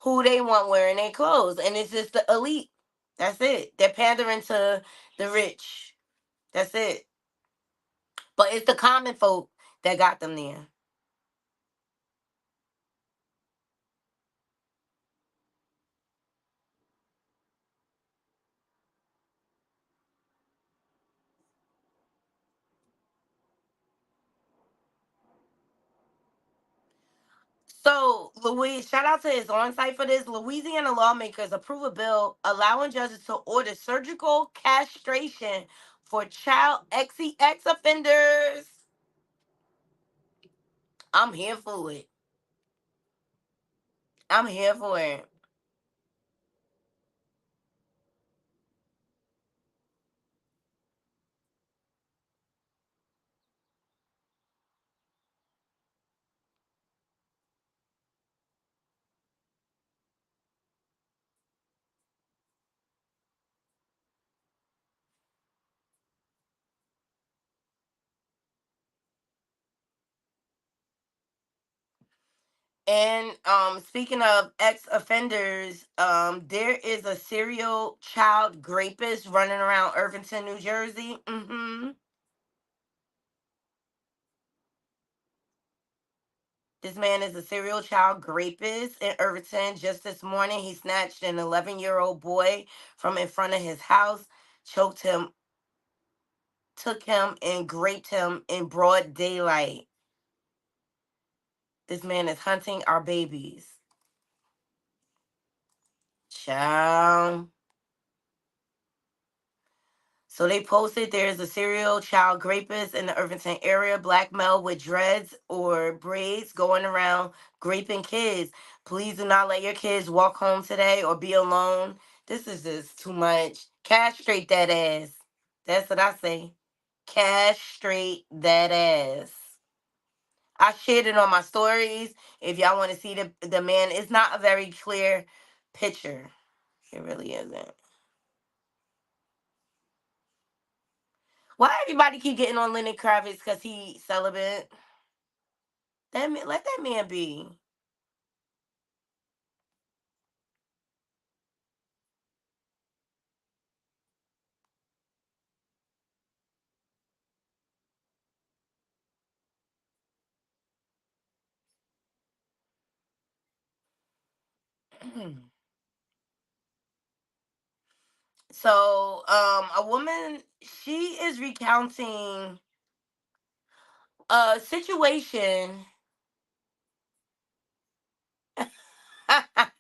who they want wearing their clothes, and it's just the elite. That's it. They're pandering to the rich. That's it. But it's the common folk that got them there. So, Louise, shout out to his on site for this. Louisiana lawmakers approve a bill allowing judges to order surgical castration for child XEX offenders. I'm here for it. I'm here for it. And speaking of ex offenders, there is a serial child rapist running around Irvington, New Jersey. This man is a serial child rapist in Irvington. Just this morning, he snatched an 11-year-old boy from in front of his house, choked him, took him, and raped him in broad daylight. This man is hunting our babies. Child. So they posted there's a serial child rapist in the Irvington area, black male with dreads or braids going around raping kids. Please do not let your kids walk home today or be alone. This is just too much. Castrate that ass. That's what I say. Castrate that ass. I shared it on my stories. If y'all want to see the man, it's not a very clear picture. It really isn't. Why everybody keep getting on Lenny Kravitz because he celibate? That man, let that man be. So, a woman, she is recounting a situation.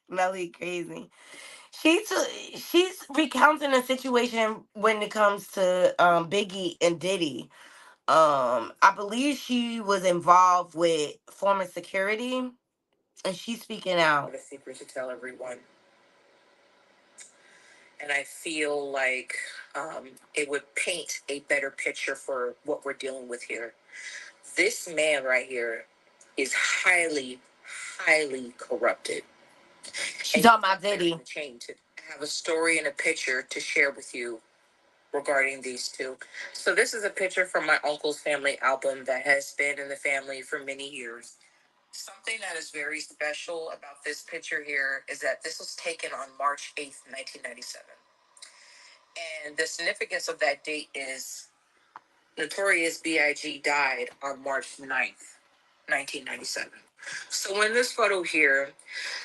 Melly crazy. She's recounting a situation when it comes to Biggie and Diddy. I believe she was involved with former security, and she's speaking out. A secret to tell everyone, and I feel like it would paint a better picture for what we're dealing with here. This man right here is highly, highly corrupted. She's talking about Diddy. I have a story and a picture to share with you regarding these two. So this is a picture from my uncle's family album that has been in the family for many years. Something that is very special about this picture here is that this was taken on March 8th, 1997. And the significance of that date is Notorious B.I.G. died on March 9th, 1997. So in this photo here,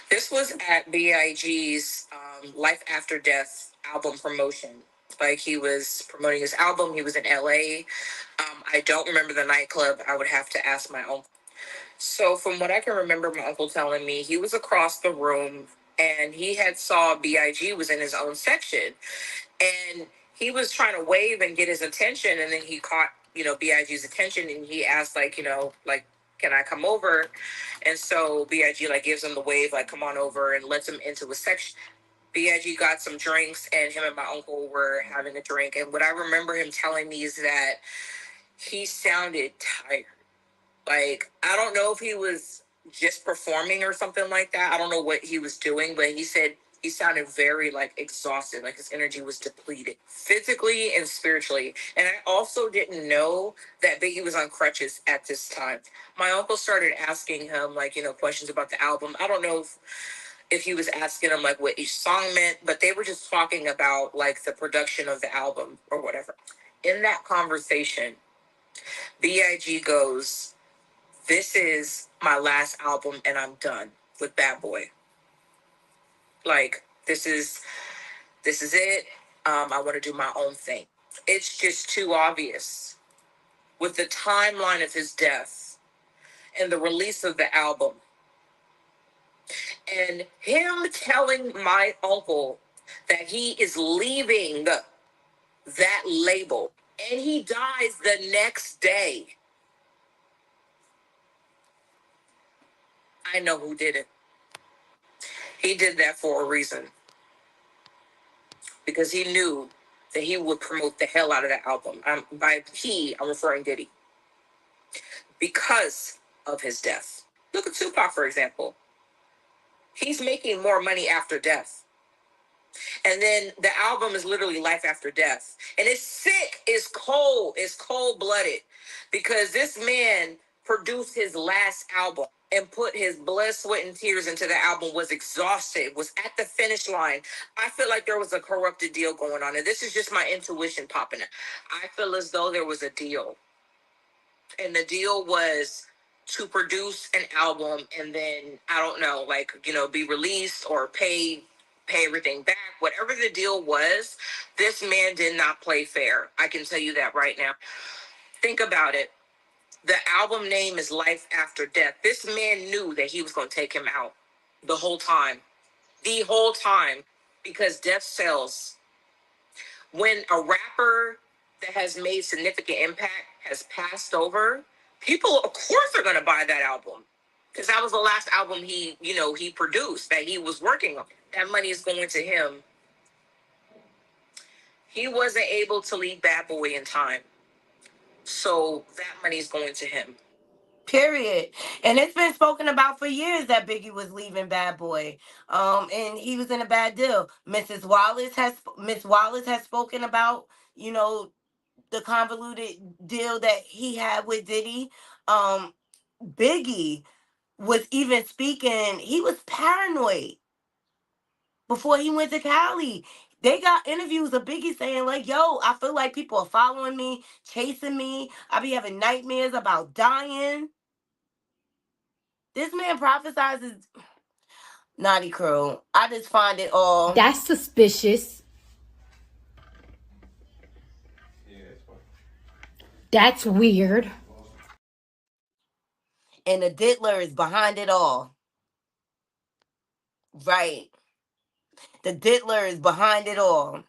this was at B.I.G.'s Life After Death album promotion. Like he was promoting his album, he was in LA. I don't remember the nightclub. I would have to ask my uncle. So from what I can remember, my uncle telling me he was across the room and he had saw B.I.G. was in his own section. And he was trying to wave and get his attention, and then he caught, BIG's attention, and he asked, like, can I come over? And so BIG like gives him the wave, like, come on over, and lets him into a section. BIG got some drinks, and him and my uncle were having a drink. And what I remember him telling me is that he sounded tired. Like, I don't know if he was just performing or something like that. I don't know what he was doing, but he said he sounded very like exhausted, like his energy was depleted physically and spiritually. And I also didn't know that Biggie was on crutches at this time. My uncle started asking him like, questions about the album. I don't know if he was asking him like what each song meant, but they were just talking about like the production of the album or whatever. In that conversation, Big goes, "This is my last album, and I'm done with Bad Boy. Like this is it. I want to do my own thing." It's just too obvious with the timeline of his death and the release of the album, and him telling my uncle that he is leaving that label, and he dies the next day. I know who did it. He did that for a reason, because he knew that he would promote the hell out of that album. By he, I'm referring Diddy, because of his death. Look at Tupac, for example. He's making more money after death. And then the album is literally life after death. And it's sick, it's cold blooded, because this man produced his last album and put his blood, sweat, and tears into the album, was exhausted, was at the finish line. I feel like there was a corrupted deal going on. And this is just my intuition popping up. I feel as though there was a deal. And the deal was to produce an album and then, I don't know, like, be released or pay everything back. Whatever the deal was, this man did not play fair. I can tell you that right now. Think about it. The album name is Life After Death. This man knew that he was going to take him out the whole time. The whole time. Because death sells. When a rapper that has made significant impact has passed over, people, of course, are going to buy that album. Because that was the last album he produced, that he was working on. That money is going to him. He wasn't able to leave Bad Boy in time. So that money is going to him. Period. And it's been spoken about for years that Biggie was leaving Bad Boy. And he was in a bad deal. Miss Wallace has spoken about, you know, the convoluted deal that he had with Diddy. Um, Biggie was even speaking, he was paranoid before he went to Cali. They got interviews of Biggie saying, like, yo, I feel like people are following me, chasing me. I be having nightmares about dying. This man prophesizes naughty crew. I just find it all. That's suspicious. That's weird. And the diddler is behind it all. Right. The diddler is behind it all.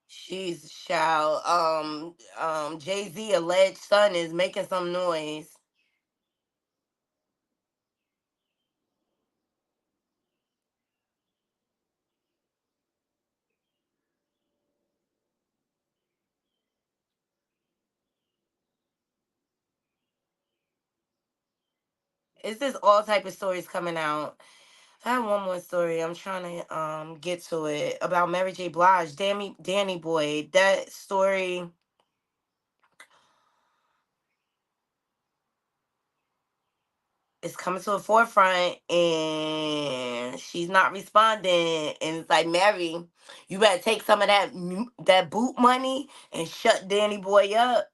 She's child. Jay-Z alleged son is making some noise. It's just all type of stories coming out. I have one more story. I'm trying to get to it about Mary J. Blige, Danny Boy. That story is coming to the forefront, and she's not responding. And it's like, Mary, you better take some of that boot money and shut Danny Boy up.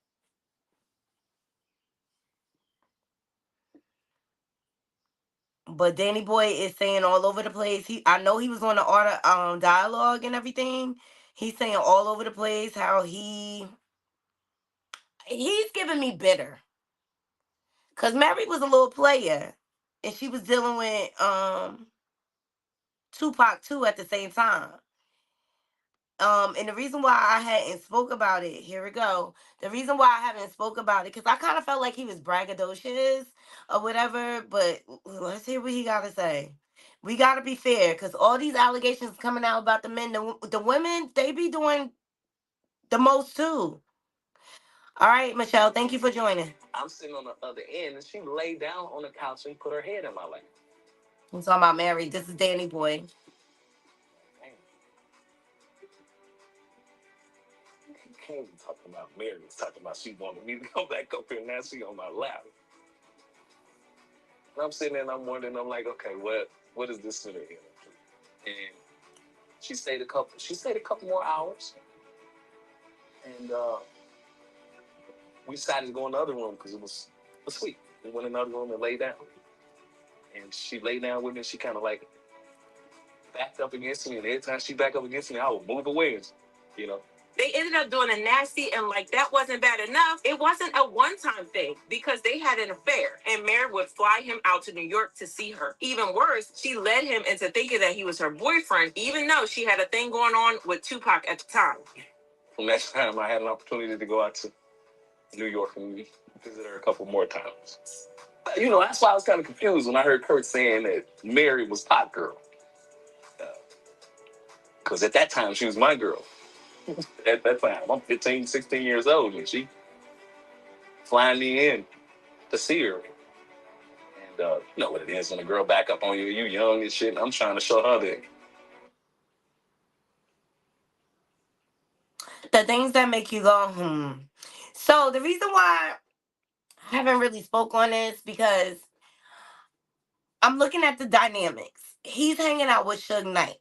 But Danny Boy is saying all over the place. I know he was on the art dialogue and everything. He's saying all over the place how he's giving me bitter. Cause Mary was a little player, and she was dealing with Tupac too at the same time. And the reason why I hadn't spoke about it, here we go. The reason why I haven't spoke about it, because I kind of felt like he was braggadocious or whatever. But let's hear what he got to say. We got to be fair, because all these allegations coming out about the men, the women, they be doing the most too. All right, Michelle, thank you for joining. I'm sitting on the other end, and she laid down on the couch and put her head in my lap. I'm talking about Mary. This is Danny Boy. Kane talking about Mary was talking about she wanted me to come back up here, now she on my lap. And I'm sitting there and I'm wondering, I'm like, okay, what is this scenario? And she stayed a couple more hours, and we decided to go in the other room because it was sweet. We went in the other room and lay down, and she lay down with me. She kind of like backed up against me, and every time she backed up against me, I would move away, you know. They ended up doing a nasty, and like that wasn't bad enough. It wasn't a one-time thing because they had an affair, and Mary would fly him out to New York to see her. Even worse, she led him into thinking that he was her boyfriend, even though she had a thing going on with Tupac at the time. From that time, I had an opportunity to go out to New York and visit her a couple more times. You know, that's why I was kind of confused when I heard Kurt saying that Mary was hot girl. Because at that time, she was my girl. At that time, I'm 15, 16 years old, and she flying me in to see her. And you know what it is when a girl back up on you, you young and shit, and I'm trying to show her that. The things that make you go, So the reason why I haven't really spoke on this because I'm looking at the dynamics. He's hanging out with Suge Knight.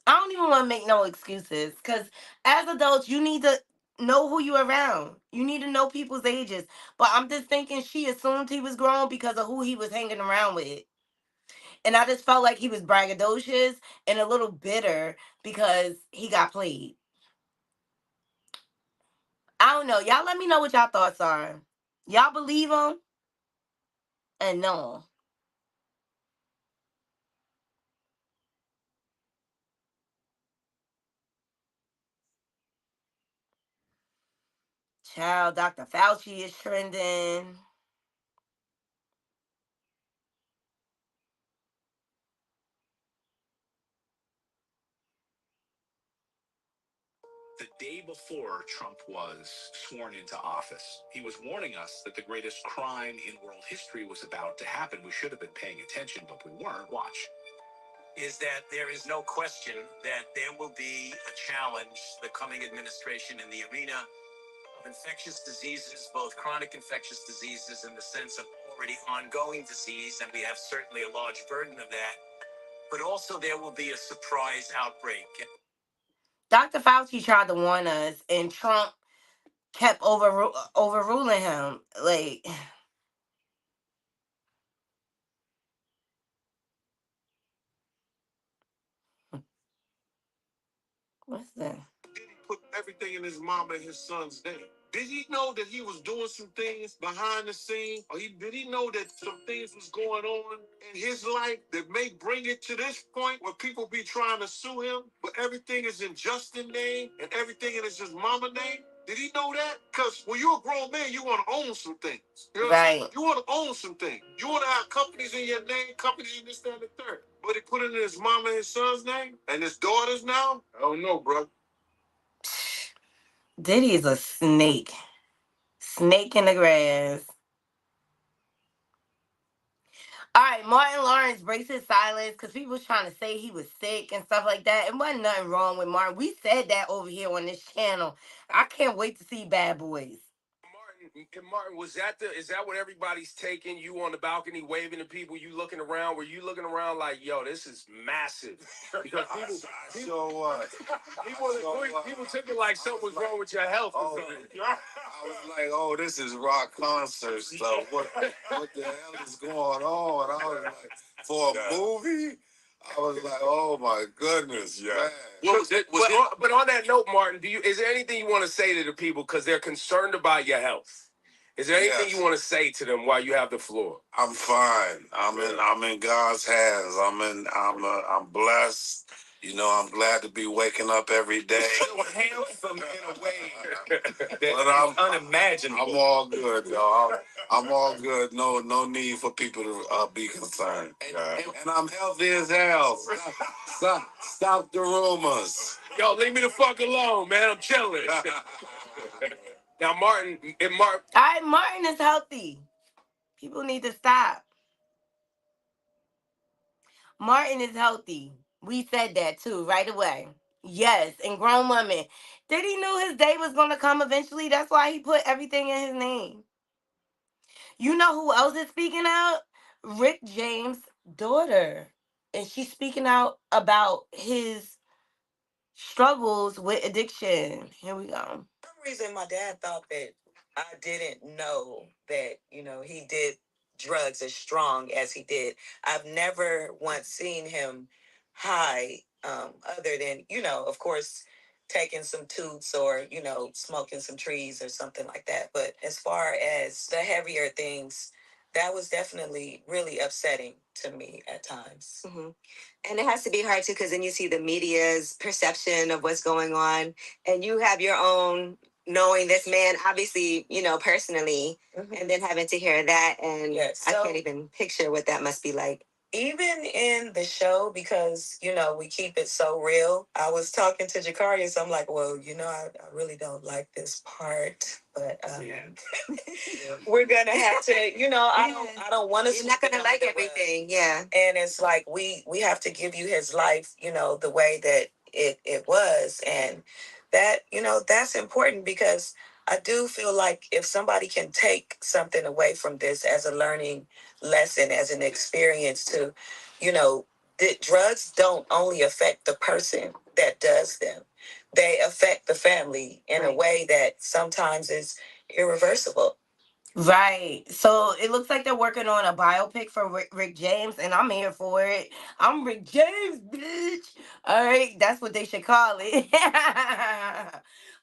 I don't even want to make no excuses because as adults, you need to know who you around. You need to know people's ages. But I'm just thinking she assumed he was grown because of who he was hanging around with. And I just felt like he was braggadocious and a little bitter because he got played. I don't know. Y'all let me know what y'all thoughts are. Y'all believe him? And no. Child, Dr. Fauci is trending. The day before Trump was sworn into office, he was warning us that the greatest crime in world history was about to happen. We should have been paying attention, but we weren't. Watch. Is that there is no question that there will be a challenge, the coming administration, in the arena of infectious diseases, both chronic infectious diseases in the sense of already ongoing disease, and we have certainly a large burden of that, but also there will be a surprise outbreak. Dr. Fauci tried to warn us, and Trump kept overruling him. Like, what's that? Did he put everything in his mama and his son's name? Did he know that he was doing some things behind the scene? Or did he know that some things was going on in his life that may bring it to this point where people be trying to sue him, but everything is in Justin name and everything is his mama name? Did he know that? Because when you're a grown man, you want to own some things. You know what I'm saying? Right. You want to own some things. You want to have companies in your name, companies in this, that, and the third. But he put it in his mama and his son's name and his daughters now? I don't know, bro. Diddy is a snake. Snake in the grass. All right, Martin Lawrence breaks his silence because people was trying to say he was sick and stuff like that. It wasn't nothing wrong with Martin. We said that over here on this channel. I can't wait to see Bad Boys. Martin, is that what everybody's taking? You on the balcony waving to people, you looking around, were you looking around like, yo, this is massive? Because people took it like something was wrong with your health or something. I was like, oh, this is rock concert stuff. What the hell is going on? I was like, for a movie? I was like, oh my goodness, man. But on that note, Martin, is there anything you want to say to the people because they're concerned about your health? Is there anything you want to say to them while you have the floor? I'm fine. I'm in God's hands. I'm blessed. You know, I'm glad to be waking up every day. So handsome in a way that I'm unimaginable. I'm all good, though. I'm all good. No need for people to be concerned. And I'm healthy as hell. Stop the rumors. Yo, leave me the fuck alone, man. I'm chilling. Now, Martin, All right, Martin is healthy. People need to stop. Martin is healthy. We said that too right away. Yes, and grown women. Did he knew his day was gonna come eventually? That's why he put everything in his name. You know who else is speaking out? Rick James' daughter. And she's speaking out about his struggles with addiction. Here we go. For some reason, my dad thought that I didn't know that, he did drugs as strong as he did. I've never once seen him high, other than, of course, taking some toots or, smoking some trees or something like that. But as far as the heavier things, that was definitely really upsetting to me at times. And it has to be hard too, because then you see the media's perception of what's going on, and you have your own knowing this man, obviously, personally, and then having to hear that, and yes, I can't even picture what that must be like. Even in the show, because we keep it so real. I was talking to Jakaria, so I'm like, well, I really don't like this part, but yeah. We're gonna have to, I don't want to. You're not gonna like everything, yeah. And it's like we have to give you his life, the way that it was, and that that's important, because I do feel like if somebody can take something away from this as a learning lesson, as an experience to, that drugs don't only affect the person that does them, they affect the family in a way that sometimes is irreversible. Right. So it looks like they're working on a biopic for Rick James, and I'm here for it. I'm Rick James, bitch. All right, that's what they should call it.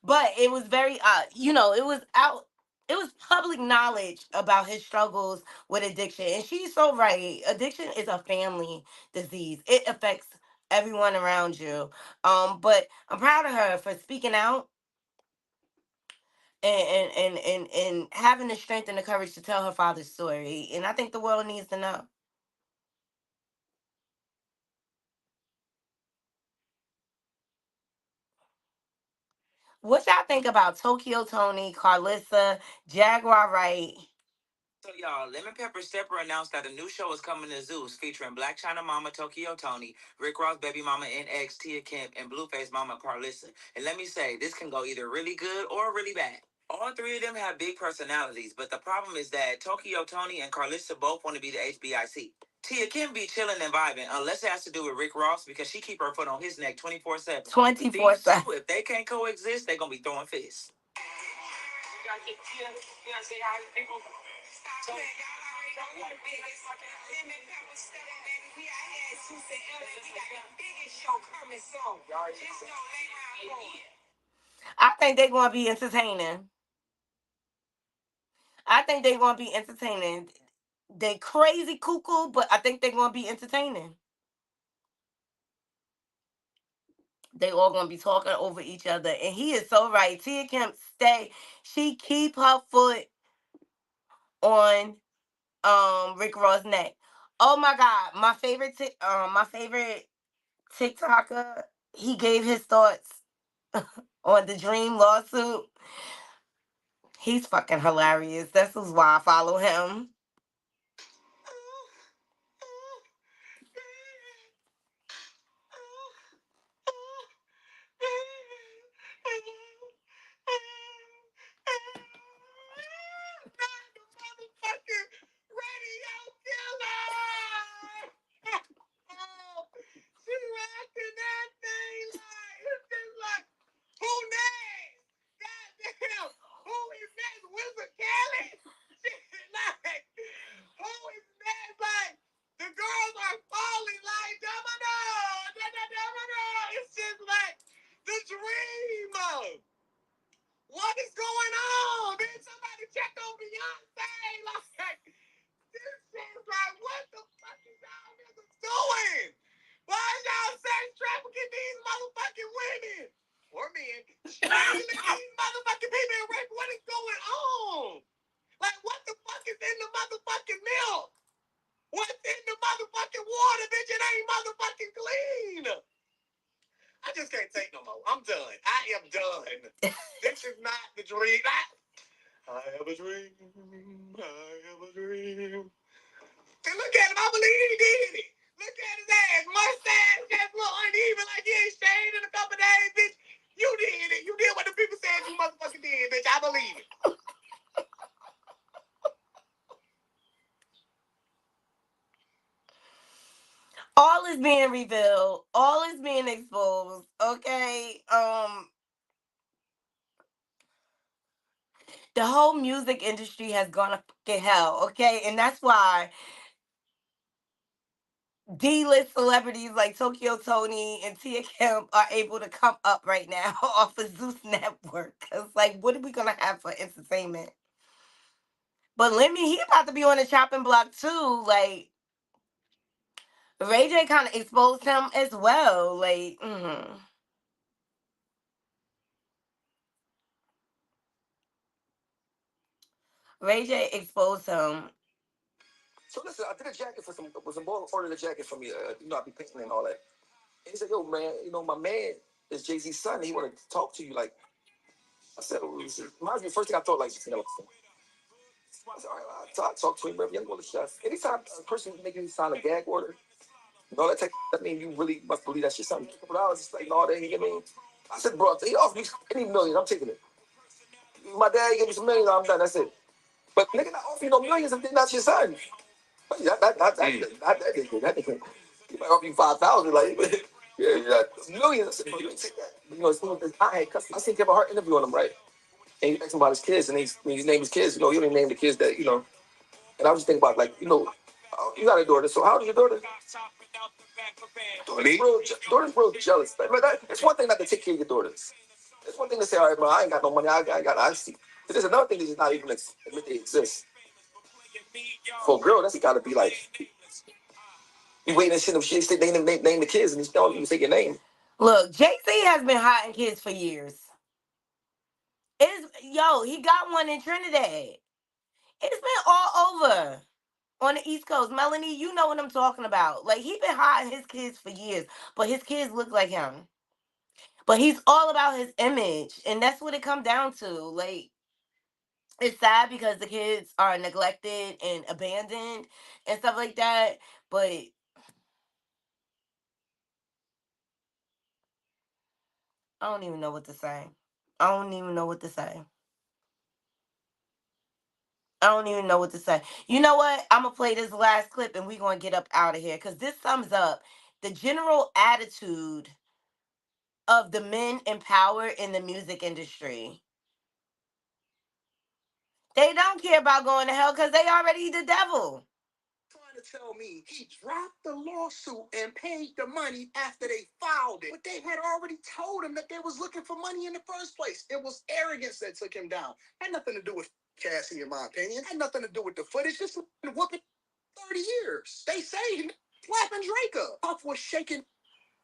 But it was very, it was out. It was public knowledge about his struggles with addiction, and she's so right. Addiction is a family disease. It affects everyone around you. But I'm proud of her for speaking out and having the strength and the courage to tell her father's story. And I think the world needs to know. What y'all think about Tokyo Tony, Carlissa, Jaguar Wright? So y'all, Lemon Pepper Stepper announced that a new show is coming to Zeus featuring Black China Mama Tokyo Tony, Rick Ross Baby Mama NX Tia Kemp, and Blueface Mama Carlissa. And let me say, this can go either really good or really bad. All three of them have big personalities, but the problem is that Tokyo Tony and Carlissa both want to be the HBIC. Tia Kim be chilling and vibing, unless it has to do with Rick Ross, because she keep her foot on his neck 24/7. 24/7. If they can't coexist, they gonna be throwing fists. I think they're going to be entertaining. I think they're going to be entertaining. They crazy cuckoo, but I think they're going to be entertaining. They all going to be talking over each other. And he is so right. Tia Kemp stay. She keep her foot on Rick Ross' neck. Oh my God. My favorite TikToker, he gave his thoughts on the Dream lawsuit. He's fucking hilarious. This is why I follow him. Look at his ass. Mustache just look uneven like he ain't shaved in a couple days, bitch. You did it. You did what the people said you motherfucking did, bitch. I believe it. All is being revealed. All is being exposed. Okay. The whole music industry has gone to fucking hell. Okay, and that's why D-list celebrities like Tokyo Tony and Tia Kim are able to come up right now off of Zeus Network. Cause like, what are we gonna have for entertainment? But Lemmy, he about to be on the chopping block too. Like Ray J kind of exposed him as well. Like, Ray J exposed him. So listen, I did a jacket for some boy ordered a jacket for me. I be painting and all that. And he said, "Yo, man, my man is Jay-Z's son. He wanted to talk to you." Like I said, reminds me. First thing I thought, like, I said, all right, I'll talk to him, bro. Young boy, chef. Anytime a person making you sign a gag order, all that type, that mean you really must believe that's your son. $2 it's like, no, they ain't give me. I said, bro, if he offered me any million, I'm taking it. My dad gave me some millions, I'm done. That's it. But nigga, not offer you no millions if they're not your son. That he might offer you 5,000, like, yeah, millions. I said, bro, you ain't take that. As soon as I had custody, I seen Kevin Hart interview on him, right? And he asked him about his kids, and he's named his kids. He didn't name the kids that. And I was just thinking about, like, you got a daughter. So how old is your daughter? Daughter's real jealous. It's one thing not to take care of your daughters. It's one thing to say, all right, bro, I ain't got no money. I see. But there's another thing that is not even admit they exist. For a girl, that's got to be like, you waiting and seeing them shit, name the kids, and he's telling you to say your name. Look, Jay-Z has been hiding kids for years. He got one in Trinidad. It's been all over on the East Coast. Melanie, you know what I'm talking about. Like, he been hiding his kids for years, but his kids look like him. But he's all about his image, and that's what it comes down to. Like, it's sad because the kids are neglected and abandoned and stuff like that. But I don't even know what to say. I don't even know what to say. I don't even know what to say. You know what? I'm gonna play this last clip and we're gonna get up out of here because this sums up the general attitude of the men in power in the music industry. They don't care about going to hell because they already the devil. Trying to tell me he dropped the lawsuit and paid the money after they filed it. But they had already told him that they was looking for money in the first place. It was arrogance that took him down. Had nothing to do with Cassie, in my opinion. Had nothing to do with the footage. Just whooping 30 years. They say he slapping Drake up. Puff was shaking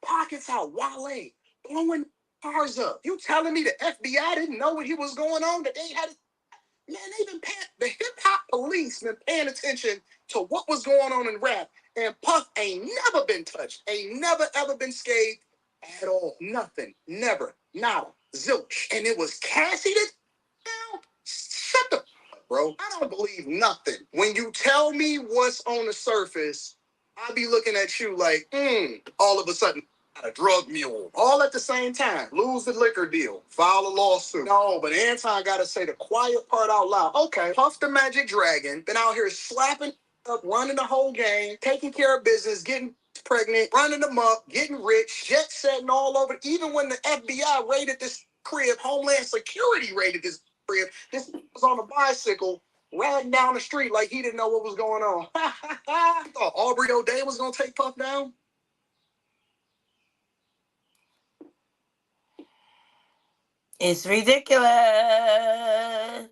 pockets out, Wale, blowing cars up. You telling me the FBI didn't know what he was going on? That they had Man, they've been paying, the hip hop police been paying attention to what was going on in rap, and Puff ain't never been touched, ain't never ever been scathed at all. Nothing, never, nada, zilch. And it was Cassie that now shut the fuck up, bro. I don't believe nothing. When you tell me what's on the surface, I be looking at you like, all of a sudden a drug mule. All at the same time. Lose the liquor deal. File a lawsuit. No, but Anton got to say the quiet part out loud. Okay, Puff the Magic Dragon. Been out here slapping up, running the whole game, taking care of business, getting pregnant, running them up, getting rich, jet setting all over. Even when the FBI raided this crib, Homeland Security raided this crib, this was on a bicycle, riding down the street like he didn't know what was going on. Thought Aubrey O'Day was going to take Puff down? It's ridiculous. I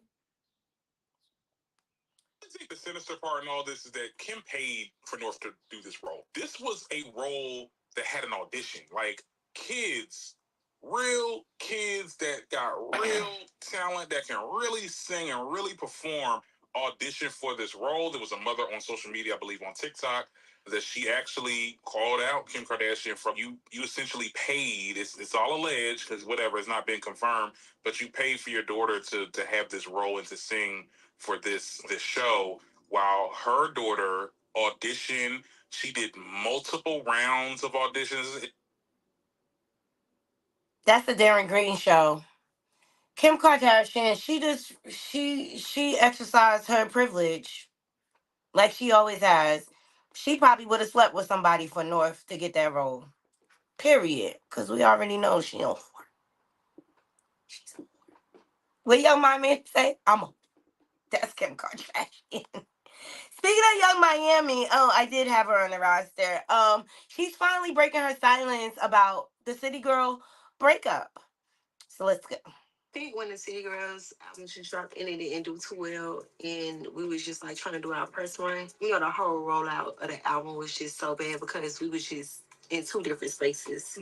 think the sinister part in all this is that Kim paid for North to do this role. This was a role that had an audition. Like kids, real kids that got real talent, that can really sing and really perform, audition for this role. There was a mother on social media, I believe on TikTok, that she actually called out Kim Kardashian from you essentially paid, it's all alleged because whatever, it's not been confirmed, but you paid for your daughter to have this role and to sing for this show while her daughter auditioned. She did multiple rounds of auditions. That's the Darren Green show. Kim Kardashian, she exercised her privilege like she always has. She probably would have slept with somebody for North to get that role. Period. Because we already know she don't. What young my man say? That's Kim Kardashian. Speaking of Young Miami, oh, I did have her on the roster. She's finally breaking her silence about the City Girl breakup. So let's go. Think when the City Girls album just dropped and it didn't do too well, and we was just like trying to do our press run. The whole rollout of the album was just so bad because we was just in two different spaces.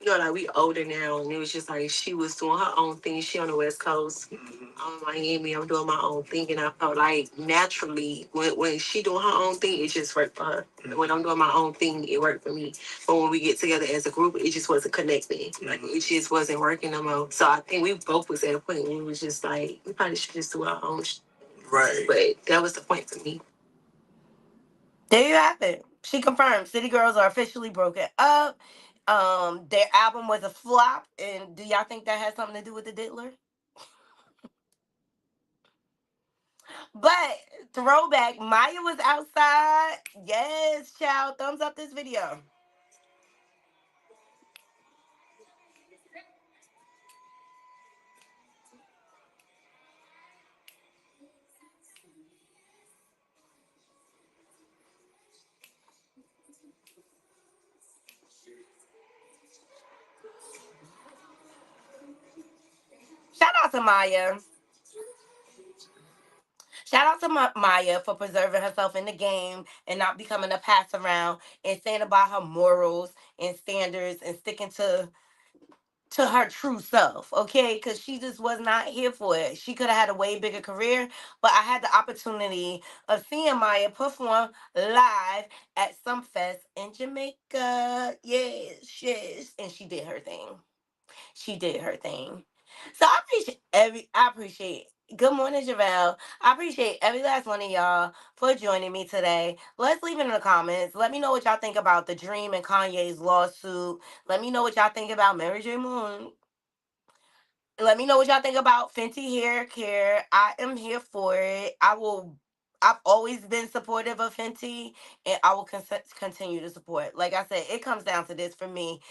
Like we older now, and it was just like she was doing her own thing. She on the West Coast, I'm in Miami. I'm doing my own thing, and I felt like naturally when she doing her own thing, it just worked for her. When I'm doing my own thing, it worked for me. But when we get together as a group, it just wasn't connecting. Like it just wasn't working no more. So I think we both was at a point where we was just like, we probably should just do our own. Right. But that was the point for me. There you have it. She confirmed City Girls are officially broken up. Their album was a flop, and do y'all think that has something to do with the Diddler? But throwback, Maya was outside. Yes, child. Thumbs up this video. Shout out to Maya. Shout out to Maya for preserving herself in the game and not becoming a pass around and staying about her morals and standards and sticking to her true self, okay? Because she just was not here for it. She could have had a way bigger career, but I had the opportunity of seeing Maya perform live at some fest in Jamaica. Yes, yes. And she did her thing. She did her thing. So I appreciate good morning, Javelle. I appreciate every last one of y'all for joining me today. Let's leave it in the comments. Let me know what y'all think about the Dream and Kanye's lawsuit. Let me know what y'all think about Mary J. Moon. Let me know what y'all think about Fenty hair care. I am here for it. I've always been supportive of Fenty, and I will continue to support. Like I said, it comes down to this for me.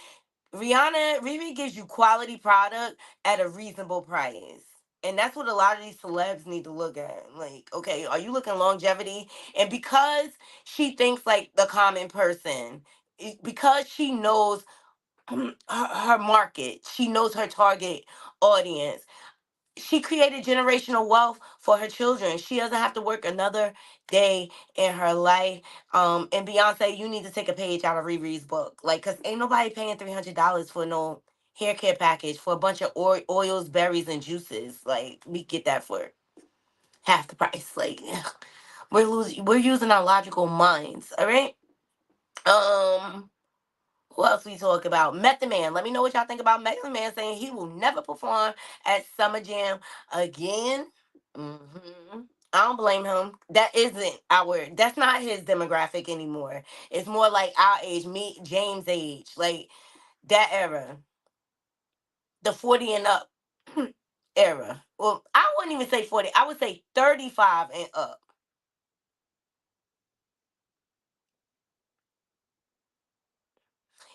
Riri gives you quality product at a reasonable price. And that's what a lot of these celebs need to look at. Like, okay, are you looking longevity? And because she thinks like the common person, because she knows her market, she knows her target audience, she created generational wealth for her children. She doesn't have to work another day in her life. And Beyonce, you need to take a page out of Riri's book, like, cause ain't nobody paying $300 for no hair care package for a bunch of oils, berries, and juices. Like, we get that for half the price. Like, we're using our logical minds. All right. Um, who else we talk about? Method Man. Let me know what y'all think about Method Man saying he will never perform at Summer Jam again. hmm I don't blame him. That's not his demographic anymore. It's more like our age, me, James' age, like that era, the 40 and up era. Well, I wouldn't even say 40. I would say 35 and up.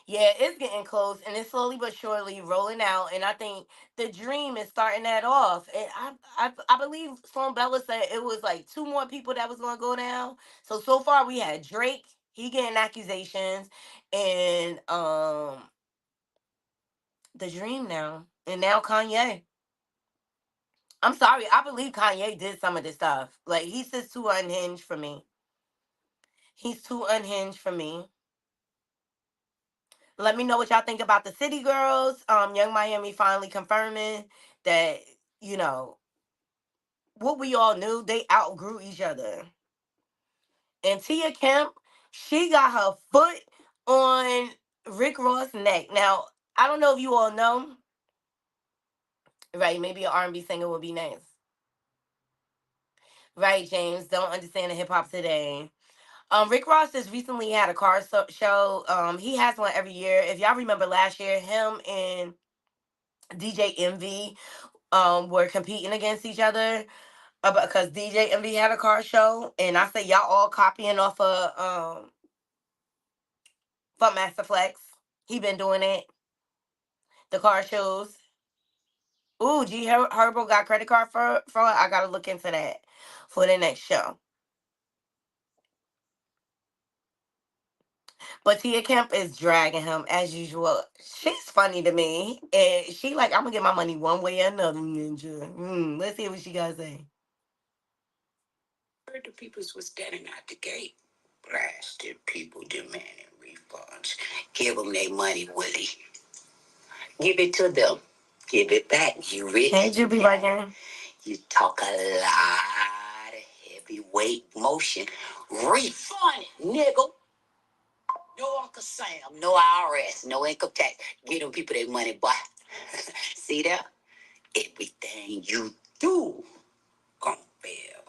Yeah, it's getting close and it's slowly but surely rolling out. And I think the dream is starting that off. And I believe Sloan Bella said it was like two more people that was gonna go down. So far we had Drake, he getting accusations, and the dream now. And now Kanye. I'm sorry, I believe Kanye did some of this stuff. Like he's just too unhinged for me. He's too unhinged for me. Let me know what y'all think about the City Girls. Young Miami finally confirming that, you know, what we all knew, they outgrew each other. And Tia Kemp, she got her foot on Rick Ross' neck. Now, I don't know if you all know, right? Maybe an R&B singer would be nice. Right, James? Don't understand the hip hop today. Rick Ross just recently had a car show. He has one every year. If y'all remember last year, him and DJ Envy were competing against each other because DJ Envy had a car show, and I say y'all all copying off of Funk Master Flex. He been doing it. The car shows. Ooh, Herbo got credit card for it. I gotta look into that for the next show. But Tia Kemp is dragging him as usual. She's funny to me, and she like, I'm gonna get my money one way or another, ninja. Let's see what she gotta say. Heard the peoples was standing out the gate. Blasted people demanding refunds. Give them their money, Willie. Give it to them. Give it back. You rich. Hey, Juby Bargain. You talk a lot of heavyweight motion. Refund it, nigga. No Uncle Sam, no IRS, no income tax. Give them people their money, boy. See that? Everything you do gon' fail.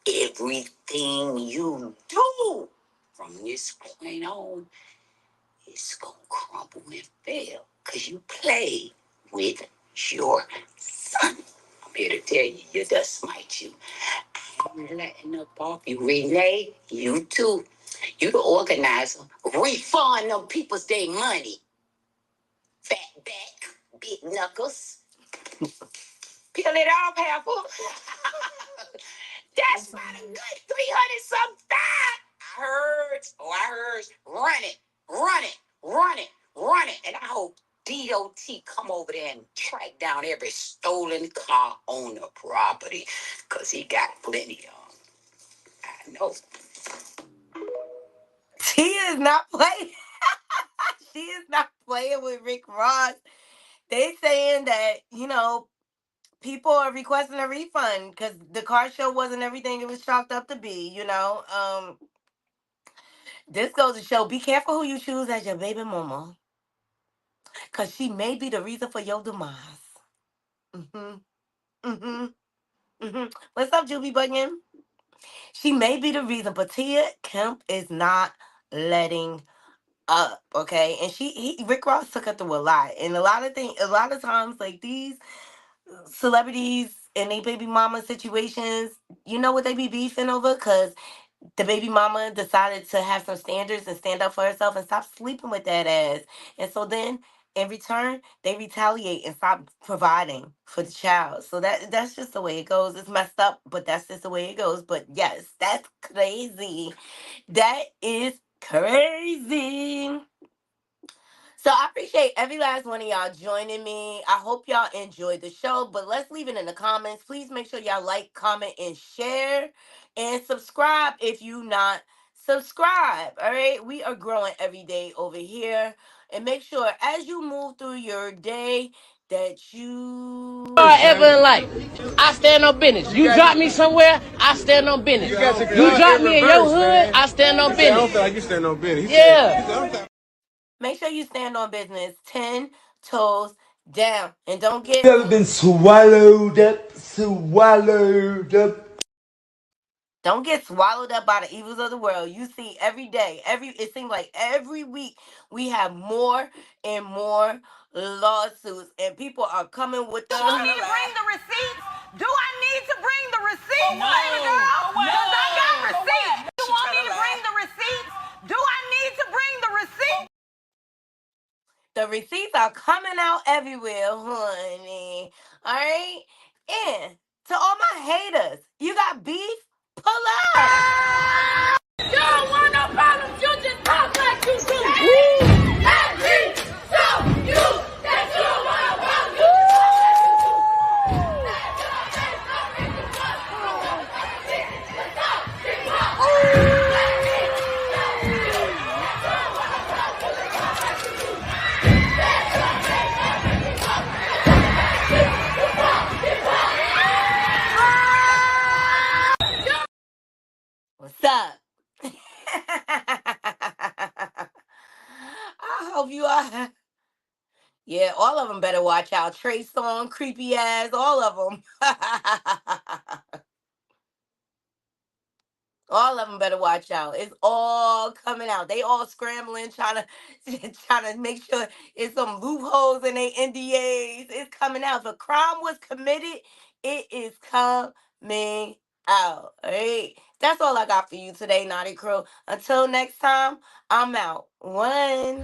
Everything you do from this point on, it's gonna crumble and fail. Cause you play with your son. I'm here to tell you, you just smite you. I'm letting up off you, Renee. You too. You the organizer. Refund them people's their money. Fat back, big knuckles. Peel it off, Halfle. That's about a good 300 something. I heard. Run it, run it, run it, run it. And I hope DOT come over there and track down every stolen car on the property. Because he got plenty of them. I know. Tia is not playing. She is not playing with Rick Ross. They saying that, people are requesting a refund because the car show wasn't everything it was chalked up to be. This goes to show, be careful who you choose as your baby mama, because she may be the reason for your demise. Mm-hmm. Mm-hmm. Mm-hmm. What's up, Juby Buggin? She may be the reason, but Tia Kemp is not letting up, okay? And Rick Ross took her through a lot. And a lot of times, like these celebrities and they baby mama situations, you know what they be beefing over? Because the baby mama decided to have some standards and stand up for herself and stop sleeping with that ass. And so then in return, they retaliate and stop providing for the child. So that's just the way it goes. It's messed up, but that's just the way it goes. But yes, that's crazy. That is crazy. So I appreciate every last one of y'all joining me. I hope y'all enjoyed the show, but let's leave it in the comments. Please make sure y'all like, comment, and share, and subscribe if you not subscribed. All right, we are growing every day over here, and make sure as you move through your day that you Ever in life, I stand on business. You drop me somewhere, I stand on business. You drop me in your hood, I stand on business. I don't feel like you stand on business. Yeah. make sure you stand on business 10 toes down, and don't get Never been swallowed up, swallowed up. Don't get swallowed up by the evils of the world. You see every day, it seems like every week we have more and more lawsuits, and people are coming with the. Do I need to bring the receipts? Do I need to bring the receipts, baby girl? Because I got receipts. You want me to bring the receipts? Do I need to bring the receipts? The receipts are coming out everywhere, honey. All right, and to all my haters, you got beef? Pull up. You don't want no problems. You just talk like you do. Hey, so you that you don't want no problems. You What's up? I hope you are. Yeah, all of them better watch out. Trey Songz, creepy ass, all of them. All of them better watch out. It's all coming out. They all scrambling, trying to trying to make sure it's some loopholes in their NDAs. It's coming out. If a crime was committed, it is coming out. All right. That's all I got for you today, Naughty Crew. Until next time, I'm out. One.